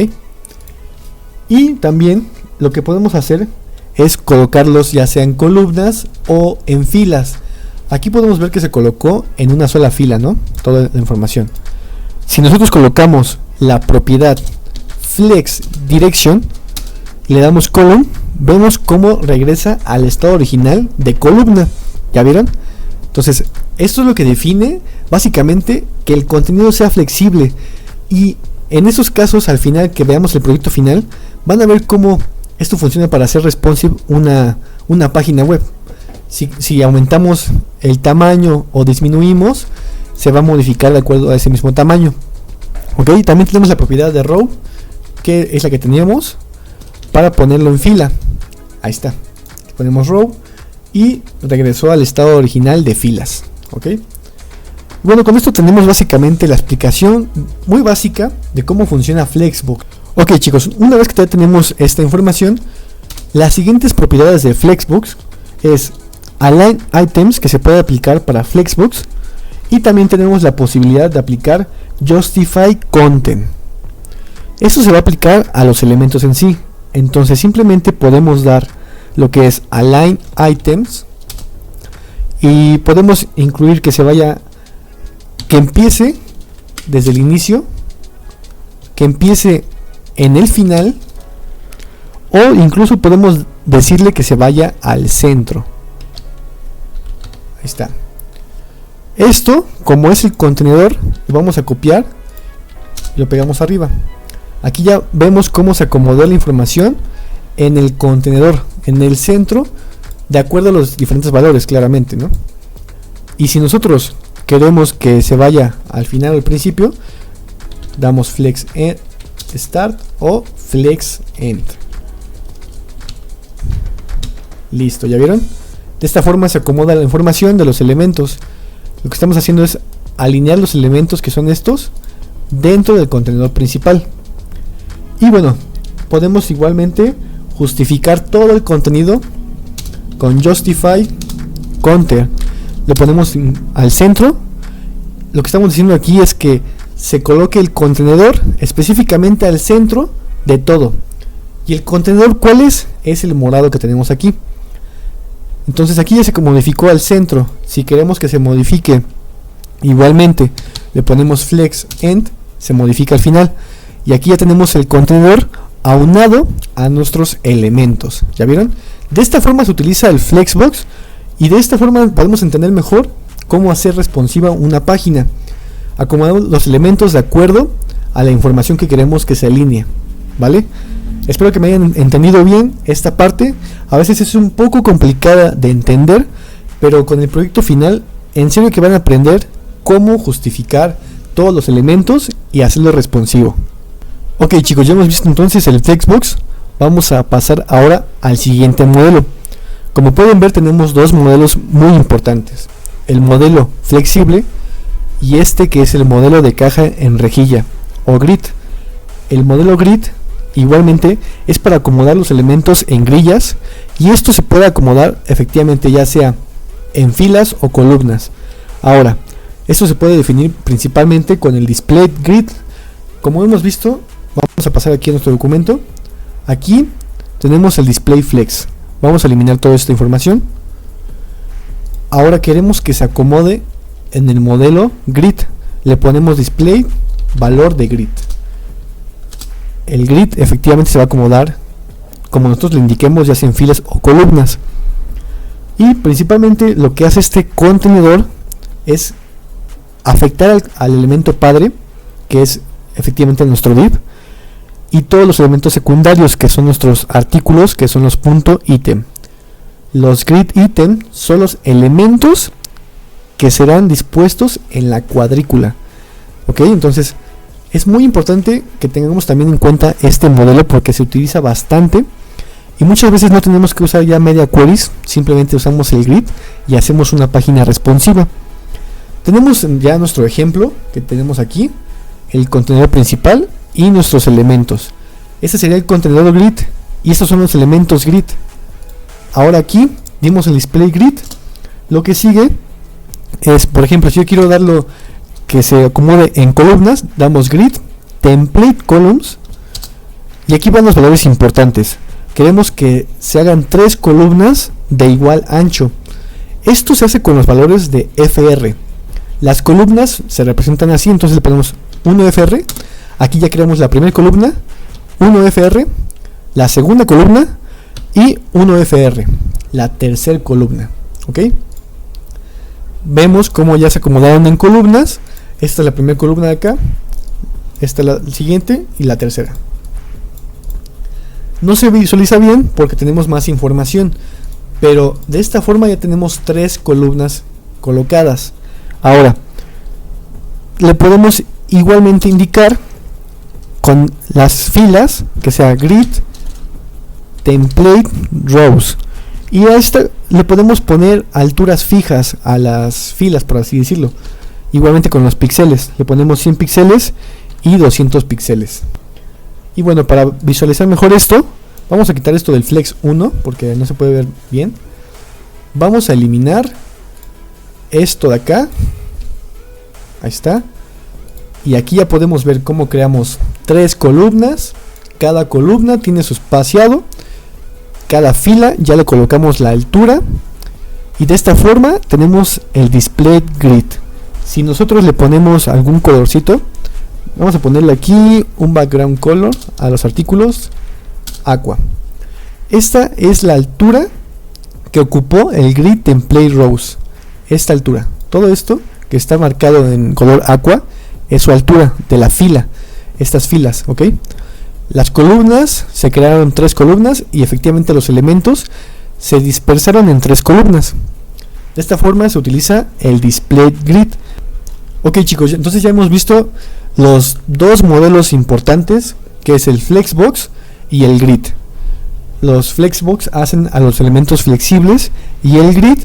Y también lo que podemos hacer es colocarlos ya sea en columnas o en filas. Aquí podemos ver que se colocó en una sola fila, ¿no? Toda la información. Si nosotros colocamos la propiedad flex direction, le damos column, vemos cómo regresa al estado original de columna. ¿Ya vieron? Entonces, esto es lo que define básicamente que el contenido sea flexible. Y en esos casos, al final que veamos el proyecto final, van a ver cómo esto funciona para hacer responsive una página web. Si aumentamos el tamaño o disminuimos, se va a modificar de acuerdo a ese mismo tamaño. Ok, también tenemos la propiedad de row, que es la que teníamos para ponerlo en fila. Ahí está, ponemos row y regresó al estado original de filas. Ok, bueno, con esto tenemos básicamente la explicación muy básica de cómo funciona Flexbox. Ok, chicos, una vez que ya tenemos esta información, las siguientes propiedades de Flexbox es Align Items, que se puede aplicar para Flexbox, y también tenemos la posibilidad de aplicar Justify Content. Esto se va a aplicar a los elementos en sí. Entonces simplemente podemos dar lo que es Align Items y podemos incluir que se vaya, que empiece desde el inicio, que empiece en el final, o incluso podemos decirle que se vaya al centro. Ahí está. Esto, como es el contenedor, lo vamos a copiar y lo pegamos arriba. Aquí ya vemos cómo se acomodó la información en el contenedor, en el centro, de acuerdo a los diferentes valores, claramente, ¿no? Y si nosotros queremos que se vaya al final o al principio, damos flex start o flex end. Listo, ¿ya vieron? De esta forma se acomoda la información de los elementos. Lo que estamos haciendo es alinear los elementos que son estos dentro del contenedor principal. Y bueno, podemos igualmente justificar todo el contenido con Justify Content. Le ponemos al centro lo que estamos diciendo aquí es que se coloque el contenedor específicamente al centro de todo. ¿Y el contenedor cuál es? Es el morado que tenemos aquí. Entonces aquí ya se modificó al centro. Si queremos que se modifique igualmente, le ponemos flex end, se modifica al final. Y aquí ya tenemos el contenedor aunado a nuestros elementos. ¿Ya vieron? De esta forma se utiliza el flexbox, y de esta forma podemos entender mejor cómo hacer responsiva una página, acomodando los elementos de acuerdo a la información que queremos que se alinee. ¿Vale? Espero que me hayan entendido bien esta parte. A veces es un poco complicada de entender, pero con el proyecto final, en serio que van a aprender cómo justificar todos los elementos y hacerlo responsivo. Ok chicos, ya hemos visto entonces el flexbox. Vamos a pasar ahora al siguiente modelo. Como pueden ver, tenemos dos modelos muy importantes: el modelo flexible y este que es el modelo de caja en rejilla o grid. El modelo grid igualmente es para acomodar los elementos en grillas, y esto se puede acomodar efectivamente ya sea en filas o columnas. Ahora, esto se puede definir principalmente con el display grid. Como hemos visto, vamos a pasar aquí a nuestro documento. Aquí tenemos el display flex. Vamos a eliminar toda esta información. Ahora queremos que se acomode en el modelo grid. Le ponemos display valor de grid. El grid efectivamente se va a acomodar como nosotros le indiquemos, ya sea en filas o columnas. Y principalmente lo que hace este contenedor es afectar al elemento padre, que es efectivamente nuestro div, y todos los elementos secundarios, que son nuestros artículos, que son los punto ítem. Los grid item son los elementos que serán dispuestos en la cuadrícula. Ok, entonces es muy importante que tengamos también en cuenta este modelo, porque se utiliza bastante y muchas veces no tenemos que usar ya media queries, simplemente usamos el grid y hacemos una página responsiva. Tenemos ya nuestro ejemplo que tenemos aquí, el contenedor principal y nuestros elementos. Este sería el contenedor grid y estos son los elementos grid. Ahora aquí dimos el display grid. Lo que sigue es, por ejemplo, si yo quiero darlo que se acomode en columnas, damos grid template columns, y aquí van los valores importantes. Queremos que se hagan 3 columnas de igual ancho. Esto se hace con los valores de FR. Las columnas se representan así, entonces le ponemos 1 FR. Aquí ya creamos la primera columna, 1 FR, la segunda columna y 1 FR, la tercera columna. ¿Ok? Vemos cómo ya se acomodaron en columnas. Esta es la primera columna de acá, esta es la siguiente y la tercera. No se visualiza bien porque tenemos más información, pero de esta forma ya tenemos 3 columnas colocadas. Ahora, le podemos igualmente indicar con las filas que sea grid template rows, y a esta le podemos poner alturas fijas a las filas, por así decirlo. Igualmente con los píxeles, le ponemos 100 píxeles y 200 píxeles. Y bueno, para visualizar mejor esto, vamos a quitar esto del flex 1 porque no se puede ver bien. Vamos a eliminar esto de acá. Ahí está. Y aquí ya podemos ver cómo creamos 3 columnas. Cada columna tiene su espaciado. Cada fila ya le colocamos la altura. Y de esta forma tenemos el display grid. Si nosotros le ponemos algún colorcito, vamos a ponerle aquí un background color a los artículos, aqua. Esta es la altura que ocupó el grid template rows. Esta altura, todo esto que está marcado en color aqua es su altura de la fila, estas filas, ¿ok? Las columnas, se crearon 3 columnas y efectivamente los elementos se dispersaron en 3 columnas. De esta forma se utiliza el display grid. Ok chicos, entonces ya hemos visto los dos modelos importantes, que es el flexbox y el grid. Los flexbox hacen a los elementos flexibles y el grid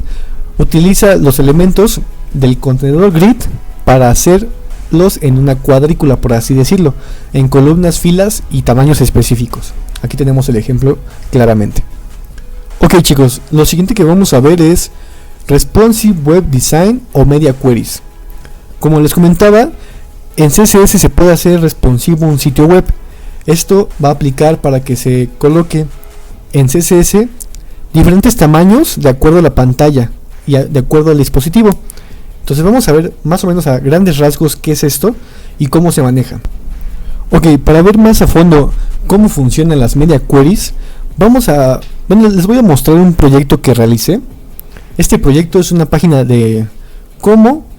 utiliza los elementos del contenedor grid para hacerlos en una cuadrícula, por así decirlo, en columnas, filas y tamaños específicos. Aquí tenemos el ejemplo claramente. Ok chicos, lo siguiente que vamos a ver es Responsive Web Design o Media Queries. Como les comentaba, en CSS se puede hacer responsivo un sitio web. Esto va a aplicar para que se coloque en CSS diferentes tamaños de acuerdo a la pantalla y de acuerdo al dispositivo. Entonces vamos a ver más o menos a grandes rasgos qué es esto y cómo se maneja. Ok, para ver más a fondo cómo funcionan las media queries, les voy a mostrar un proyecto que realicé. Este proyecto es una página de cómo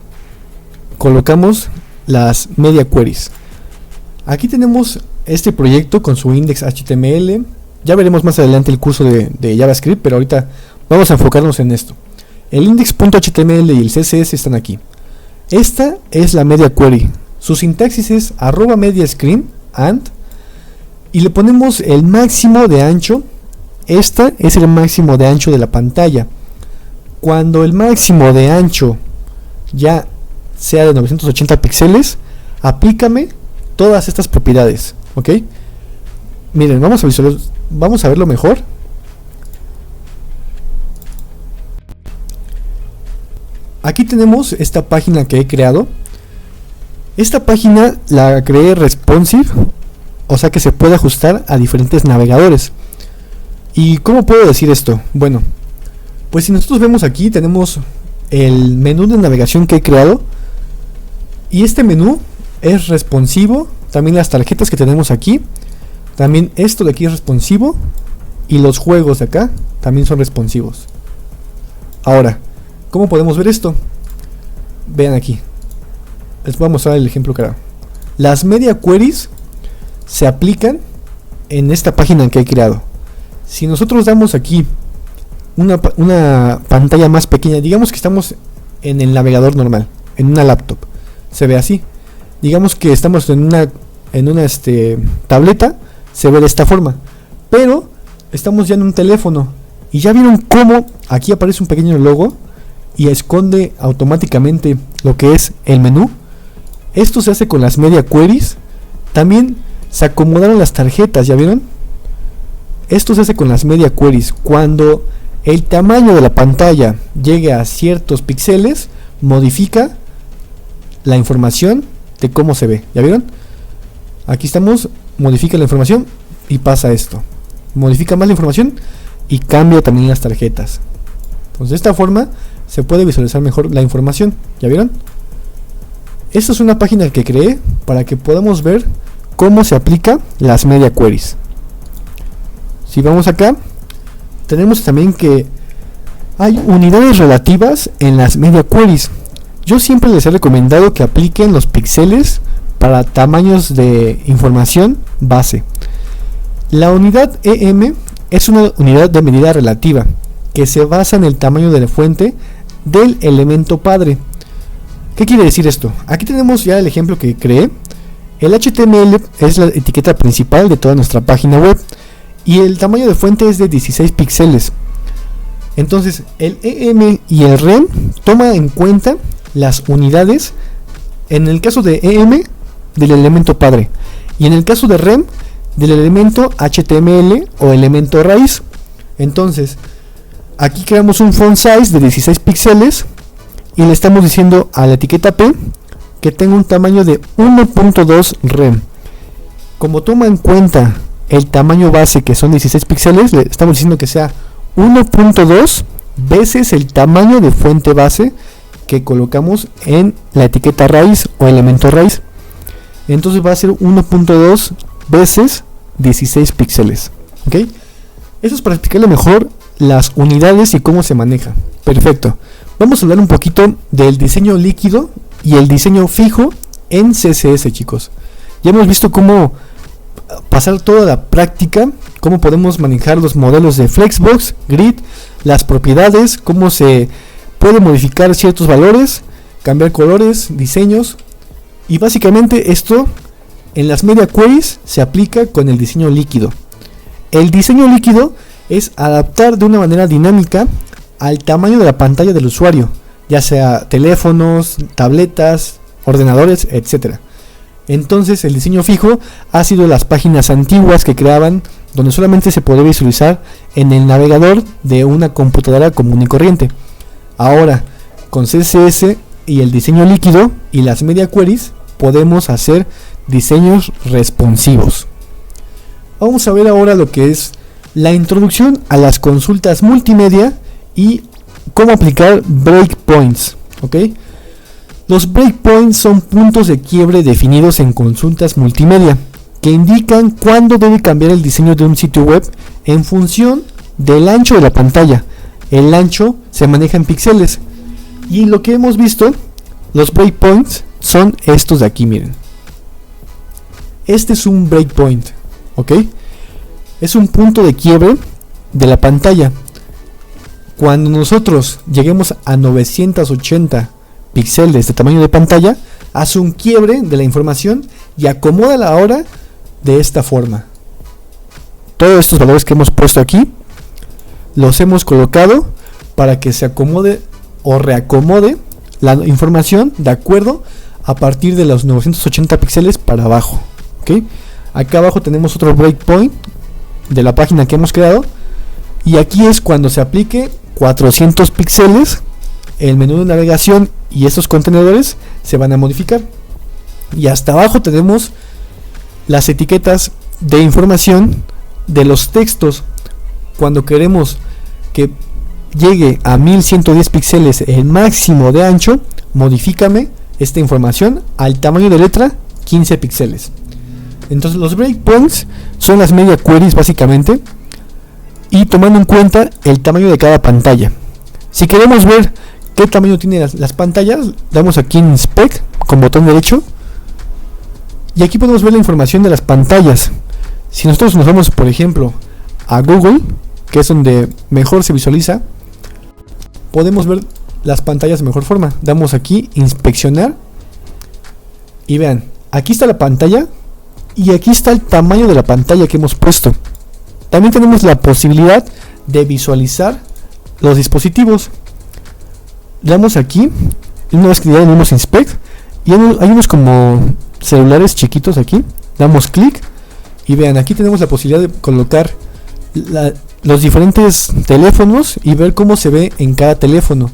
colocamos las media queries. Aquí tenemos este proyecto con su index HTML. Ya veremos más adelante el curso de JavaScript, pero ahorita vamos a enfocarnos en esto. El index.html y el CSS están aquí. Esta es la media query. Su sintaxis es @mediascreen and y le ponemos el máximo de ancho. Esta es el máximo de ancho de la pantalla. Cuando el máximo de ancho ya sea de 980 píxeles, aplícame todas estas propiedades, ¿ok? Miren, vamos a verlo mejor. Aquí tenemos esta página que he creado. Esta página la creé responsive, o sea que se puede ajustar a diferentes navegadores. ¿Y cómo puedo decir esto? Bueno, pues si nosotros vemos aquí, tenemos el menú de navegación que he creado. Y este menú es responsivo. También las tarjetas que tenemos aquí. También esto de aquí es responsivo. Y los juegos de acá también son responsivos. Ahora, ¿cómo podemos ver esto? Vean aquí. Les voy a mostrar el ejemplo claro. Las media queries se aplican en esta página que he creado. Si nosotros damos aquí una pantalla más pequeña, digamos que estamos en el navegador normal, en una laptop, se ve así. Digamos que estamos en una tableta, se ve de esta forma. Pero estamos ya en un teléfono y ya vieron cómo aquí aparece un pequeño logo y esconde automáticamente lo que es el menú. Esto se hace con las media queries. También se acomodaron las tarjetas, ¿ya vieron? Esto se hace con las media queries. Cuando el tamaño de la pantalla llegue a ciertos píxeles, modifica la información de cómo se ve, ¿ya vieron? Aquí estamos, modifica la información y pasa esto. Modifica más la información y cambia también las tarjetas. Entonces de esta forma se puede visualizar mejor la información, ¿ya vieron? Esta es una página que creé para que podamos ver cómo se aplica las media queries. Si vamos acá, tenemos también que hay unidades relativas en las media queries. Yo siempre les he recomendado que apliquen los píxeles para tamaños de información base. La unidad EM es una unidad de medida relativa que se basa en el tamaño de la fuente del elemento padre. ¿Qué quiere decir esto? Aquí tenemos ya el ejemplo que creé. El HTML es la etiqueta principal de toda nuestra página web y el tamaño de fuente es de 16 píxeles. Entonces el EM y el REM toma en cuenta las unidades, en el caso de EM, del elemento padre, y en el caso de REM, del elemento HTML o elemento raíz. Entonces aquí creamos un font size de 16 píxeles y le estamos diciendo a la etiqueta P que tenga un tamaño de 1.2 rem. Como toma en cuenta el tamaño base, que son 16 píxeles, le estamos diciendo que sea 1.2 veces el tamaño de fuente base que colocamos en la etiqueta raíz o elemento raíz. Entonces va a ser 1.2 veces 16 píxeles. ¿Ok? Eso es para explicarle mejor las unidades y cómo se maneja. Perfecto. Vamos a hablar un poquito del diseño líquido y el diseño fijo en CSS, chicos. Ya hemos visto cómo pasar toda la práctica, cómo podemos manejar los modelos de Flexbox, Grid, las propiedades, cómo se puede modificar ciertos valores, cambiar colores, diseños, y básicamente esto en las media queries se aplica con el diseño líquido. El diseño líquido es adaptar de una manera dinámica al tamaño de la pantalla del usuario, ya sea teléfonos, tabletas, ordenadores, etc. Entonces el diseño fijo ha sido las páginas antiguas que creaban, donde solamente se podía visualizar en el navegador de una computadora común y corriente. Ahora con CSS y el diseño líquido y las media queries podemos hacer diseños responsivos. Vamos a ver ahora lo que es la introducción a las consultas multimedia y cómo aplicar breakpoints, ¿ok? Los breakpoints son puntos de quiebre definidos en consultas multimedia que indican cuándo debe cambiar el diseño de un sitio web en función del ancho de la pantalla. El ancho se maneja en píxeles y lo que hemos visto, los breakpoints son estos de aquí, miren. Este es un breakpoint, ¿ok? Es un punto de quiebre de la pantalla. Cuando nosotros lleguemos a 980 píxeles de tamaño de pantalla, hace un quiebre de la información y acomoda la hora de esta forma. Todos estos valores que hemos puesto aquí los hemos colocado para que se acomode o reacomode la información de acuerdo a partir de los 980 píxeles para abajo, ¿ok? Acá abajo tenemos otro breakpoint de la página que hemos creado y aquí es cuando se aplique 400 píxeles. El menú de navegación y estos contenedores se van a modificar y hasta abajo tenemos las etiquetas de información de los textos. Cuando queremos que llegue a 1110 píxeles el máximo de ancho, modifícame esta información al tamaño de letra 15 píxeles. Entonces los breakpoints son las media queries básicamente, y tomando en cuenta el tamaño de cada pantalla. Si queremos ver qué tamaño tienen las pantallas, damos aquí en Inspect con botón derecho y aquí podemos ver la información de las pantallas. Si nosotros nos vamos, por ejemplo, a Google, que es donde mejor se visualiza, podemos ver las pantallas de mejor forma. Damos aquí inspeccionar y vean, aquí está la pantalla y aquí está el tamaño de la pantalla que hemos puesto. También tenemos la posibilidad de visualizar los dispositivos. Damos aquí, una vez que ya tenemos inspect, y hay unos como celulares chiquitos aquí, damos clic y vean, aquí tenemos la posibilidad de colocar los diferentes teléfonos y ver cómo se ve en cada teléfono,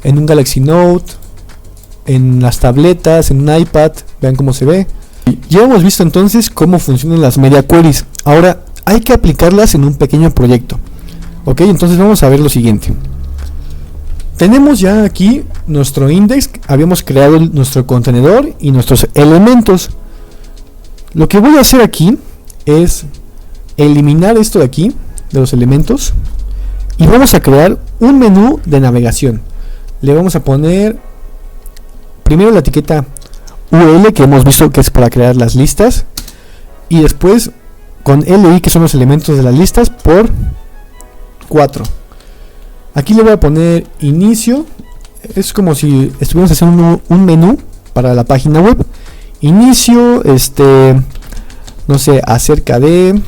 en un Galaxy Note, en las tabletas, en un iPad, vean cómo se ve. Ya hemos visto entonces cómo funcionan las media queries. Ahora hay que aplicarlas en un pequeño proyecto, ok. Entonces vamos a ver lo siguiente. Tenemos ya aquí nuestro index, habíamos creado nuestro contenedor y nuestros elementos. Lo que voy a hacer aquí es eliminar esto de aquí, de los elementos, y vamos a crear un menú de navegación. Le vamos a poner primero la etiqueta UL, que hemos visto que es para crear las listas, y después con LI, que son los elementos de las listas, por 4. Aquí le voy a poner inicio. Es como si estuviéramos haciendo un menú para la página web. Inicio, no sé, acerca de.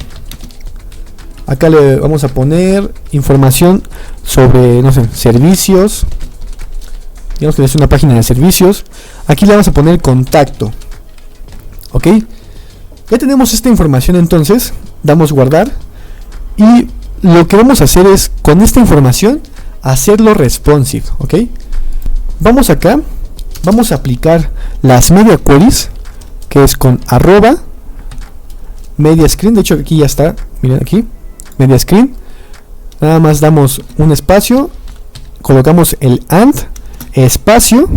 Acá le vamos a poner información sobre, no sé, servicios. Digamos que es una página de servicios. Aquí le vamos a poner contacto. Ok. Ya tenemos esta información, entonces damos guardar. Y lo que vamos a hacer es, con esta información, hacerlo responsive, ok. Vamos acá, vamos a aplicar las media queries, que es con arroba media screen. De hecho aquí ya está, miren aquí, media screen. Nada más damos un espacio, colocamos el and, espacio,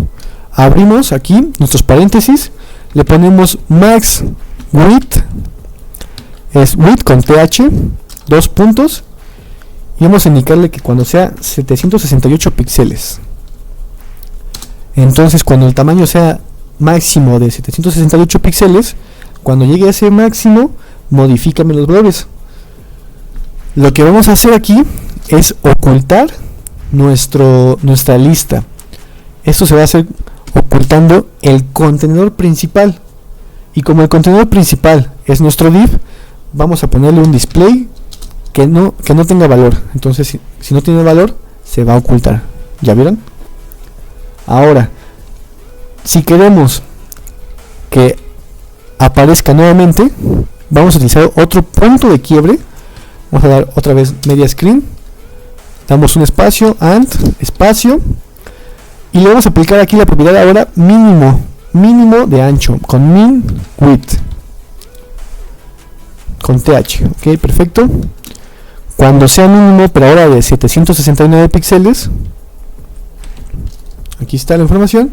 abrimos aquí nuestros paréntesis, le ponemos max width, es width con th, 2 puntos, y vamos a indicarle que cuando sea 768 píxeles. Entonces cuando el tamaño sea máximo de 768 píxeles, cuando llegue a ese máximo, modifícame los valores. Lo que vamos a hacer aquí es ocultar nuestra lista. Esto se va a hacer ocultando el contenedor principal, y como el contenedor principal es nuestro div, vamos a ponerle un display que no tenga valor. Entonces si no tiene valor, se va a ocultar. ¿Ya vieron? Ahora, si queremos que aparezca nuevamente, vamos a utilizar otro punto de quiebre. Vamos a dar otra vez media screen, damos un espacio, and, espacio, Y le vamos a aplicar aquí la propiedad ahora mínimo de ancho, con min width, con th. Ok, perfecto. Cuando sea mínimo, pero ahora de 769 píxeles, aquí está la información,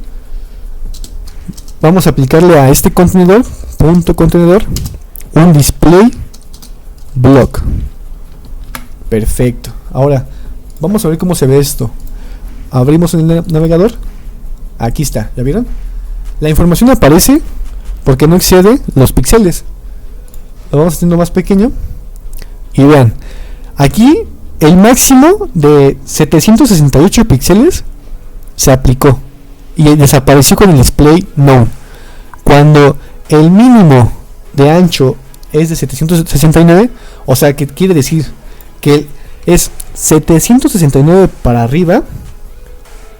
vamos a aplicarle a este contenedor, punto contenedor, un display block. Perfecto. Ahora vamos a ver cómo se ve esto. Abrimos el navegador. Aquí está, ¿ya vieron? La información aparece porque no excede los píxeles. Lo vamos haciendo más pequeño. Y vean, aquí el máximo de 768 píxeles se aplicó y desapareció con el display no. Cuando el mínimo de ancho es de 769, o sea que quiere decir que es 769 para arriba,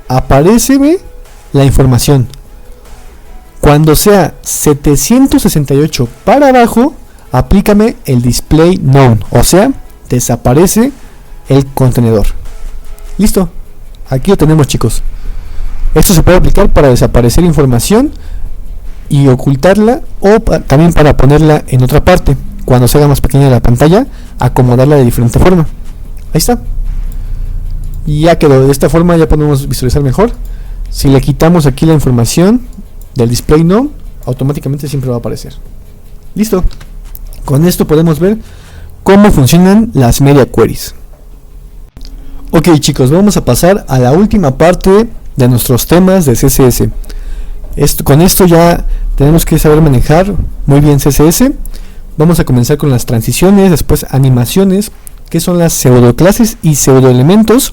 aparece la información. Cuando sea 768 para abajo, aplícame el display none, o sea, desaparece el contenedor. Listo, aquí lo tenemos, chicos. Esto se puede aplicar para desaparecer información y ocultarla, o también para ponerla en otra parte. Cuando se haga más pequeña la pantalla, acomodarla de diferente forma. Ahí está. Y ya quedó. De esta forma ya podemos visualizar mejor. Si le quitamos aquí la información del display none, automáticamente siempre va a aparecer. Listo. Con esto podemos ver cómo funcionan las media queries. Ok, chicos, vamos a pasar a la última parte de nuestros temas de CSS. Con esto ya tenemos que saber manejar muy bien CSS. Vamos a comenzar con las transiciones, después animaciones, que son las pseudoclases y pseudoelementos,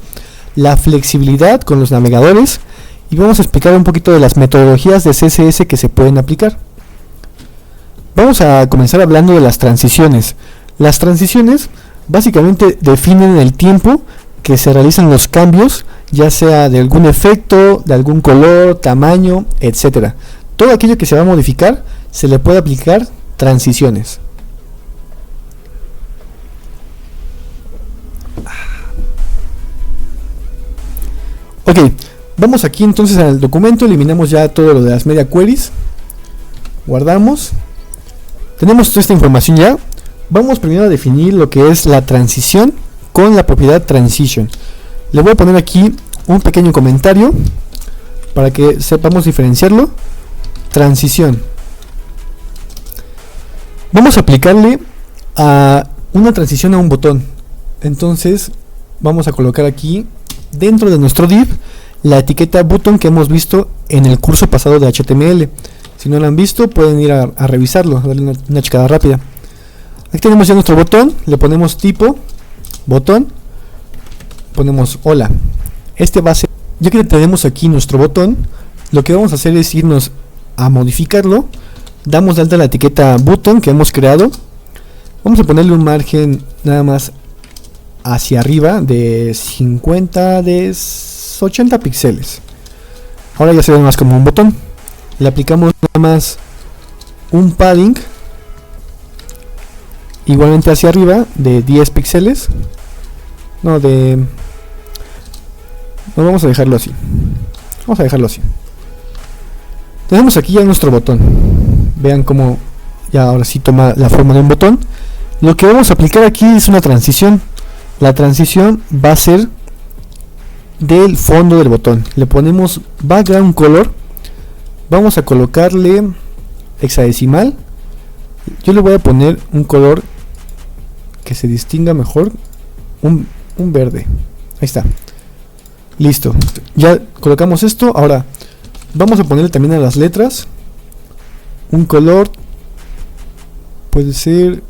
la flexibilidad con los navegadores, y vamos a explicar un poquito de las metodologías de CSS que se pueden aplicar. Vamos a comenzar hablando de las transiciones. Las transiciones básicamente definen el tiempo que se realizan los cambios, ya sea de algún efecto, de algún color, tamaño, etcétera. Todo aquello que se va a modificar se le puede aplicar transiciones. Ok, vamos aquí entonces al documento, eliminamos ya todo lo de las media queries, guardamos, tenemos toda esta información ya. Vamos primero a definir lo que es la transición con la propiedad transition. Le voy a poner aquí un pequeño comentario para que sepamos diferenciarlo. Transición. Vamos a aplicarle a una transición a un botón. Entonces vamos a colocar aquí dentro de nuestro div la etiqueta button que hemos visto en el curso pasado de HTML. Si no lo han visto, pueden ir a revisarlo, a darle una checada rápida. Aquí tenemos ya nuestro botón, le ponemos tipo botón, ponemos hola. Este va a ser, ya que tenemos aquí nuestro botón, lo que vamos a hacer es irnos a modificarlo. Damos de alta la etiqueta button que hemos creado. Vamos a ponerle un margen nada más hacia arriba de 50, de 80 píxeles. Ahora ya se ve más como un botón. Le aplicamos nada más un padding igualmente hacia arriba de 10 píxeles. No, vamos a dejarlo así. Vamos a dejarlo así. Tenemos aquí ya nuestro botón. Vean cómo ya ahora sí toma la forma de un botón. Lo que vamos a aplicar aquí es una transición. La transición va a ser del fondo del botón. Le ponemos background color. Vamos a colocarle hexadecimal. Yo le voy a poner un color que se distinga mejor, un verde. Ahí está. Listo. Ya colocamos esto. Ahora vamos a ponerle también a las letras un color. Puede ser,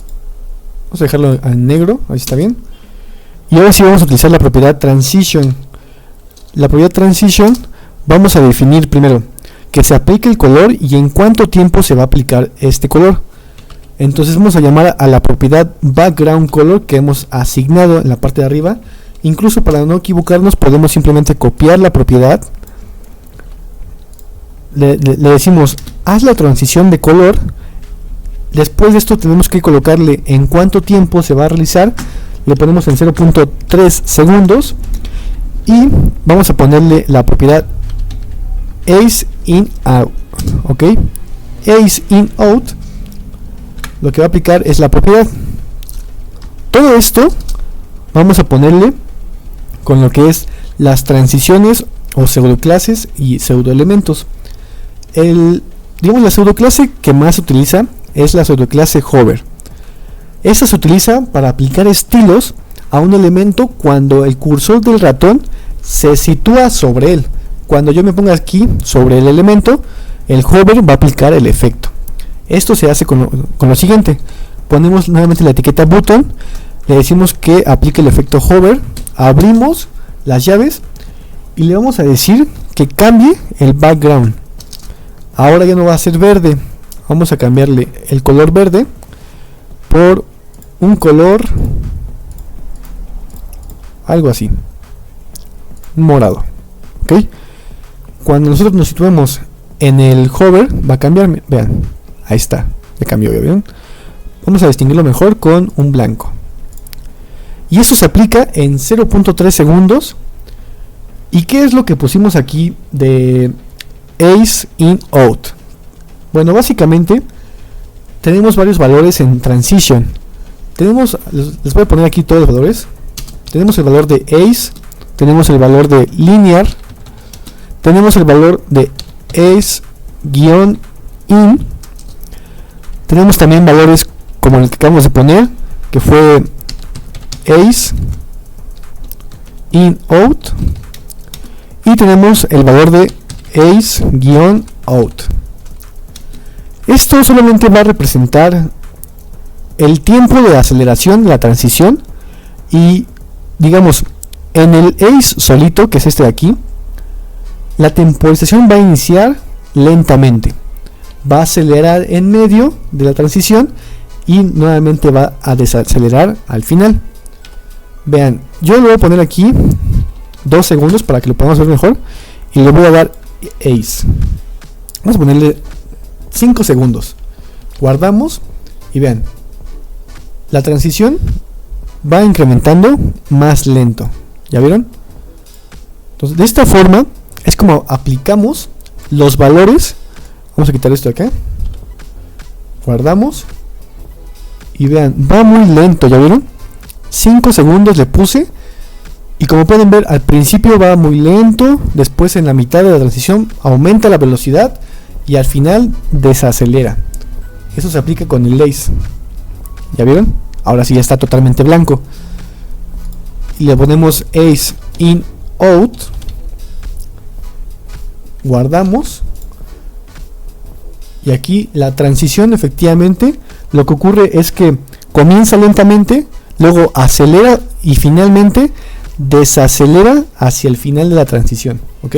vamos a dejarlo en negro. Ahí está bien. Y ahora sí vamos a utilizar la propiedad transition. La propiedad transition vamos a definir primero que se aplique el color y en cuánto tiempo se va a aplicar este color. Entonces vamos a llamar a la propiedad background color que hemos asignado en la parte de arriba. Incluso para no equivocarnos podemos simplemente copiar la propiedad. Le decimos haz la transición de color. Después de esto tenemos que colocarle en cuánto tiempo se va a realizar. Le ponemos en 0.3 segundos y vamos a ponerle la propiedad Ace in out, ok. Ace in out lo que va a aplicar es la propiedad. Todo esto vamos a ponerle con lo que es las transiciones o pseudoclases y pseudoelementos. Digamos, la pseudoclase que más se utiliza es la pseudoclase hover. Esta se utiliza para aplicar estilos a un elemento cuando el cursor del ratón se sitúa sobre él. Cuando yo me ponga aquí sobre el elemento, el hover va a aplicar el efecto. Esto se hace con lo siguiente: ponemos nuevamente la etiqueta button, le decimos que aplique el efecto hover, abrimos las llaves y le vamos a decir que cambie el background. Ahora ya no va a ser verde, vamos a cambiarle el color verde por un color algo así, morado, ok. Cuando nosotros nos situemos en el hover va a cambiar, vean, ahí está, ya cambió, ¿ya vieron? Vamos a distinguirlo mejor con un blanco. Y eso se aplica en 0.3 segundos. ¿Y qué es lo que pusimos aquí de Ace in out? Bueno, básicamente tenemos varios valores en transition. Les voy a poner aquí todos los valores. Tenemos el valor de Ace, tenemos el valor de linear, tenemos el valor de Ace-in, tenemos también valores como el que acabamos de poner, que fue Ace in out, y tenemos el valor de Ace-out. Esto solamente va a representar el tiempo de aceleración de la transición, y digamos, en el Ace solito, que es este de aquí, la temporización va a iniciar lentamente, va a acelerar en medio de la transición y nuevamente va a desacelerar al final. Vean, yo le voy a poner aquí 2 segundos para que lo podamos ver mejor y le voy a dar Ace. Vamos a ponerle 5 segundos, guardamos y vean, la transición va incrementando más lento, ¿ya vieron? Entonces, de esta forma es como aplicamos los valores. Vamos a quitar esto de acá, guardamos y vean, va muy lento, ¿ya vieron? 5 segundos le puse y como pueden ver, al principio va muy lento, después en la mitad de la transición aumenta la velocidad y al final desacelera. Eso se aplica con el Ace, ¿ya vieron? Ahora sí ya está totalmente blanco. Y le ponemos Ace in out, guardamos y aquí la transición, efectivamente lo que ocurre es que comienza lentamente, luego acelera y finalmente desacelera hacia el final de la transición, ¿ok?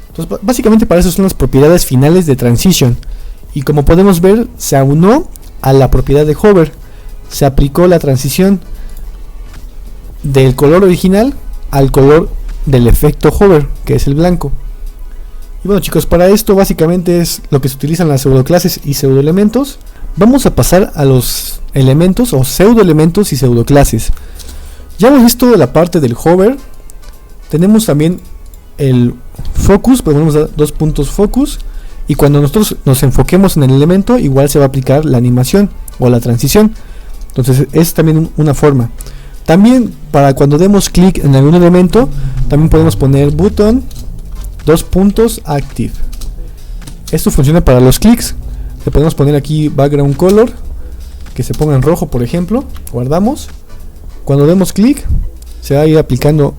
Entonces básicamente para eso son las propiedades finales de transition, y como podemos ver se aunó a la propiedad de hover, se aplicó la transición del color original al color del efecto hover, que es el blanco. Y bueno, chicos, para esto básicamente es lo que se utilizan las pseudoclases y pseudoelementos. Vamos a pasar a los elementos o pseudoelementos y pseudoclases. Ya hemos visto la parte del hover. Tenemos también el focus, podemos dar 2 puntos focus, y cuando nosotros nos enfoquemos en el elemento igual se va a aplicar la animación o la transición. Entonces es también una forma. También para cuando demos clic en algún elemento también podemos poner button 2 puntos active. Esto funciona para los clics. Le podemos poner aquí background color, que se ponga en rojo, por ejemplo. Guardamos. Cuando demos clic se va a ir aplicando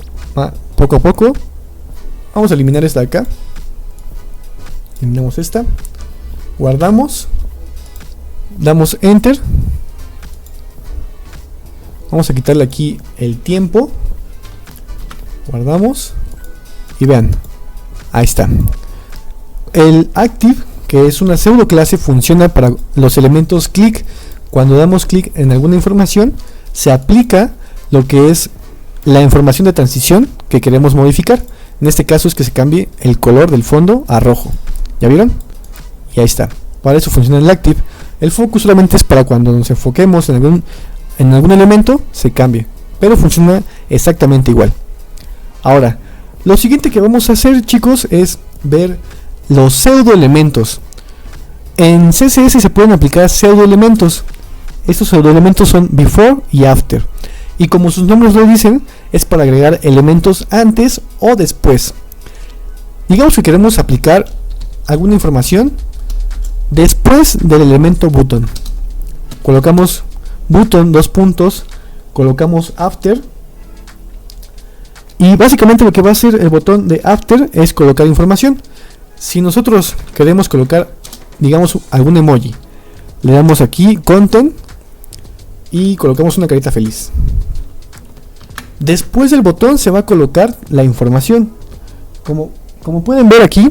poco a poco. Vamos a eliminar esta de acá. Eliminamos esta. Guardamos. Damos enter. Vamos a quitarle aquí el tiempo. Guardamos. Y vean. Ahí está. El active, que es una pseudo clase, funciona para los elementos click. Cuando damos clic en alguna información, se aplica lo que es la información de transición que queremos modificar. En este caso es que se cambie el color del fondo a rojo. ¿Ya vieron? Y ahí está. Para eso funciona el active. El focus solamente es para cuando nos enfoquemos en algún elemento, se cambie. Pero funciona exactamente igual. Ahora, lo siguiente que vamos a hacer, chicos, es ver los pseudoelementos. En CSS se pueden aplicar pseudoelementos. Estos pseudoelementos son before y after. Y como sus nombres lo dicen, es para agregar elementos antes o después. Digamos que queremos aplicar alguna información después del elemento button. Colocamos button, dos puntos, colocamos after. Y básicamente lo que va a hacer el botón de after es colocar información. Si nosotros queremos colocar, digamos, algún emoji, le damos aquí content y colocamos una carita feliz. Después del botón se va a colocar la información. Como pueden ver aquí,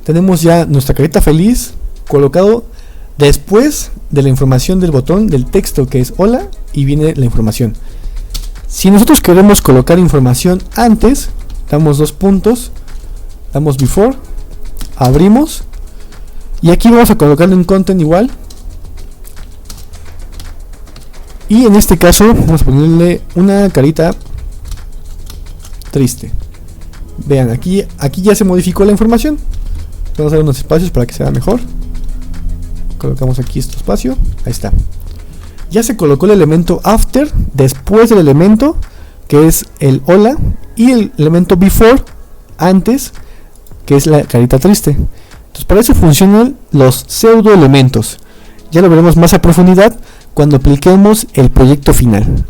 tenemos ya nuestra carita feliz colocado después de la información del botón del texto que es hola, y viene la información. Si nosotros queremos colocar información antes, damos dos puntos, damos before, abrimos y aquí vamos a colocarle un content igual. Y en este caso vamos a ponerle una carita triste. Vean, aquí ya se modificó la información. Vamos a dar unos espacios para que se vea mejor. Colocamos aquí este espacio. Ahí está. Ya se colocó el elemento after después del elemento que es el hola, y el elemento before antes, que es la carita triste. Entonces para eso funcionan los pseudoelementos. Ya lo veremos más a profundidad cuando apliquemos el proyecto final.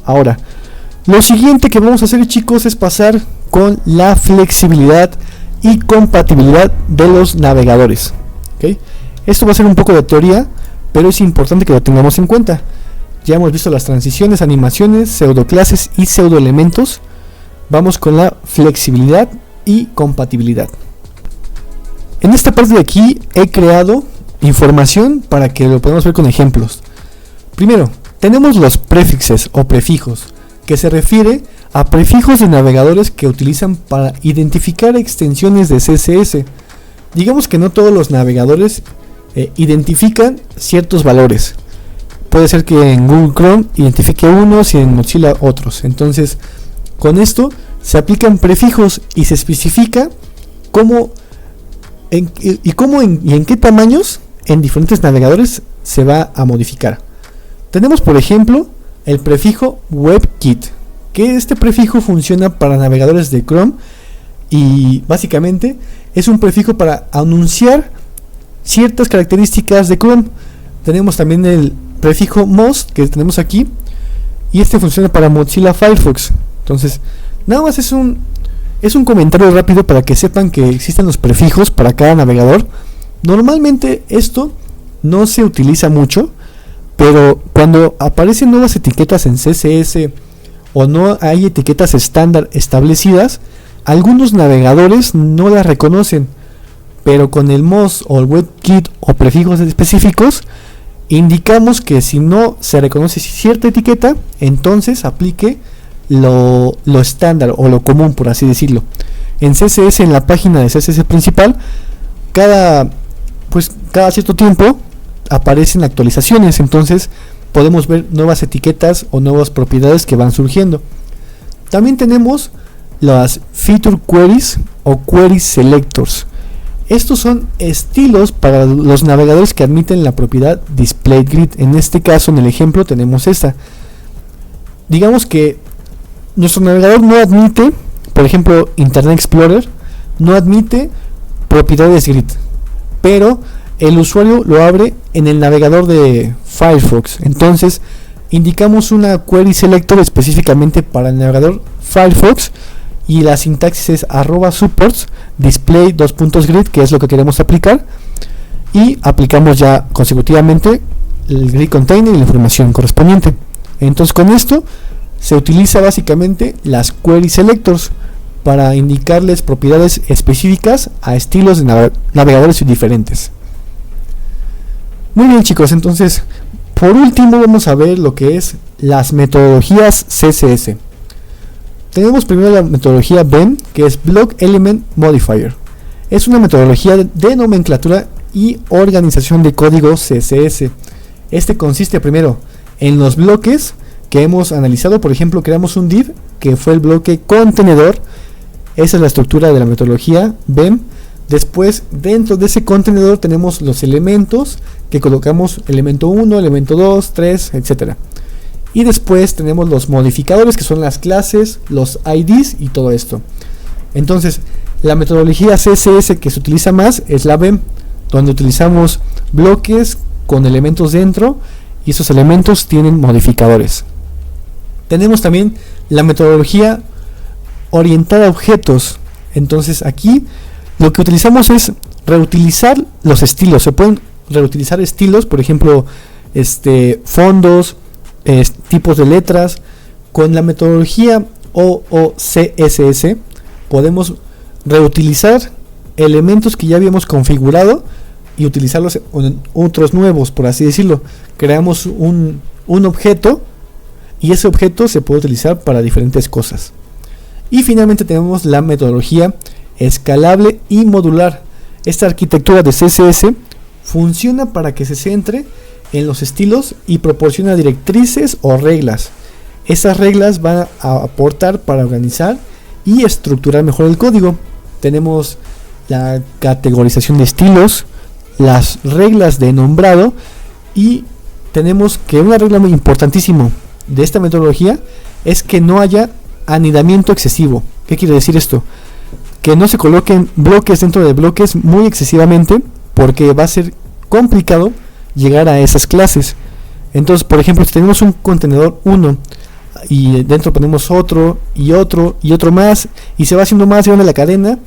Ahora, lo siguiente que vamos a hacer, chicos, es pasar con la flexibilidad y compatibilidad de los navegadores. ¿Okay? Esto va a ser un poco de teoría, pero es importante que lo tengamos en cuenta. Ya hemos visto las transiciones, animaciones, pseudoclases y pseudoelementos. Vamos con la flexibilidad y compatibilidad. En esta parte de aquí he creado información para que lo podamos ver con ejemplos. Primero, tenemos los prefixes o prefijos, que se refiere a prefijos de navegadores que utilizan para identificar extensiones de CSS. Digamos que no todos los navegadores identifican ciertos valores. Puede ser que en Google Chrome identifique unos y en Mozilla otros. Entonces, con esto se aplican prefijos y se especifica cómo y en qué tamaños en diferentes navegadores se va a modificar. Tenemos, por ejemplo, el prefijo WebKit, que este prefijo funciona para navegadores de Chrome y básicamente es un prefijo para anunciar ciertas características de Chrome. Tenemos también el prefijo Moz, que tenemos aquí, y este funciona para Mozilla Firefox. Entonces, nada más es un comentario rápido para que sepan que existen los prefijos para cada navegador. Normalmente esto no se utiliza mucho, pero cuando aparecen nuevas etiquetas en CSS o no hay etiquetas estándar establecidas, algunos navegadores no las reconocen, pero con el Moz o el WebKit o prefijos específicos indicamos que si no se reconoce cierta etiqueta, entonces aplique lo estándar o lo común, por así decirlo. En CSS, en la página de CSS principal, cada cierto tiempo aparecen actualizaciones, entonces podemos ver nuevas etiquetas o nuevas propiedades que van surgiendo. También tenemos las feature queries o query selectors. Estos son estilos para los navegadores que admiten la propiedad displayGrid. En este caso, en el ejemplo, tenemos esta. Digamos que nuestro navegador no admite, por ejemplo, Internet Explorer no admite propiedades grid, pero el usuario lo abre en el navegador de Firefox. Entonces indicamos una query selector específicamente para el navegador Firefox y la sintaxis es @supports display grid, que es lo que queremos aplicar, y aplicamos ya consecutivamente el grid container y la información correspondiente. Entonces con esto se utiliza básicamente las query selectors para indicarles propiedades específicas a estilos de navegadores diferentes. Muy bien, chicos, entonces por último vamos a ver lo que es las metodologías CSS. Tenemos primero la metodología BEM, que es Block Element Modifier. Es una metodología de nomenclatura y organización de código CSS. Este consiste primero en los bloques que hemos analizado. Por ejemplo, creamos un div que fue el bloque contenedor. Esa es la estructura de la metodología BEM. Después, dentro de ese contenedor tenemos los elementos que colocamos, elemento 1, elemento 2, 3, etc. Y después tenemos los modificadores, que son las clases, los IDs y todo esto. Entonces, la metodología CSS que se utiliza más es la BEM, donde utilizamos bloques con elementos dentro y esos elementos tienen modificadores. Tenemos también la metodología orientada a objetos. Entonces aquí lo que utilizamos es reutilizar los estilos. Se pueden reutilizar estilos, por ejemplo, fondos, tipos de letras. Con la metodología OOCSS podemos reutilizar elementos que ya habíamos configurado y utilizarlos en otros nuevos, por así decirlo. Creamos un objeto y ese objeto se puede utilizar para diferentes cosas. Y finalmente tenemos la metodología escalable y modular. Esta arquitectura de CSS funciona para que se centre en los estilos y proporciona directrices o reglas. Esas reglas van a aportar para organizar y estructurar mejor el código. Tenemos la categorización de estilos, las reglas de nombrado, y tenemos que una regla muy importantísima de esta metodología es que no haya anidamiento excesivo. ¿Qué quiere decir esto? Que no se coloquen bloques dentro de bloques muy excesivamente, porque va a ser complicado llegar a esas clases. Entonces, por ejemplo, si tenemos un contenedor 1 y dentro ponemos otro y otro y otro más, y se va haciendo más grande la cadena,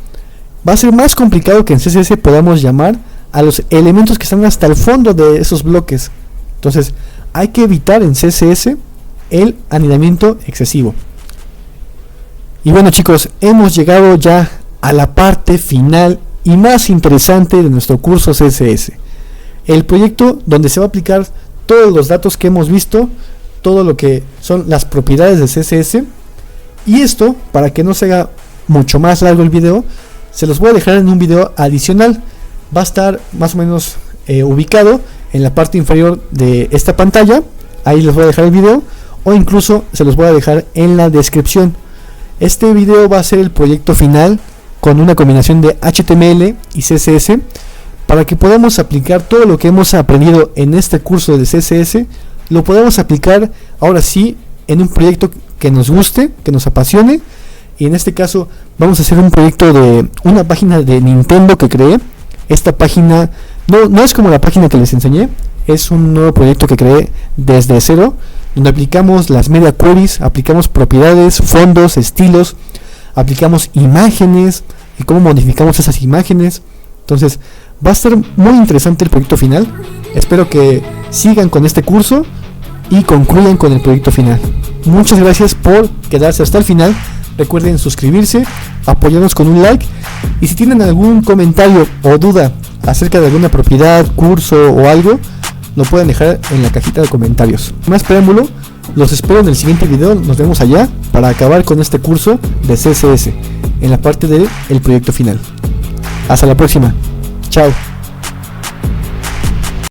va a ser más complicado que en CSS podamos llamar a los elementos que están hasta el fondo de esos bloques. Entonces hay que evitar en CSS el anidamiento excesivo. Y bueno, chicos, hemos llegado ya a la parte final y más interesante de nuestro curso CSS, el proyecto donde se va a aplicar todos los datos que hemos visto, todo lo que son las propiedades de CSS. Y esto, para que no se haga mucho más largo el video, se los voy a dejar en un video adicional. Va a estar más o menos ubicado en la parte inferior de esta pantalla. Ahí les voy a dejar el video, o incluso se los voy a dejar en la descripción. Este video va a ser el proyecto final con una combinación de HTML y CSS, para que podamos aplicar todo lo que hemos aprendido en este curso de CSS. Lo podemos aplicar ahora sí en un proyecto que nos guste, que nos apasione. Y en este caso vamos a hacer un proyecto de una página de Nintendo que creé. Esta página no es como la página que les enseñé, es un nuevo proyecto que creé desde cero, donde aplicamos las media queries, aplicamos propiedades, fondos, estilos, aplicamos imágenes y cómo modificamos esas imágenes. Entonces va a ser muy interesante el proyecto final. Espero que sigan con este curso y concluyan con el proyecto final. Muchas gracias por quedarse hasta el final. Recuerden suscribirse, apoyarnos con un like, y si tienen algún comentario o duda acerca de alguna propiedad, curso o algo, lo pueden dejar en la cajita de comentarios. Más preámbulo, los espero en el siguiente video. Nos vemos allá para acabar con este curso de CSS en la parte del proyecto final. Hasta la próxima. Chao.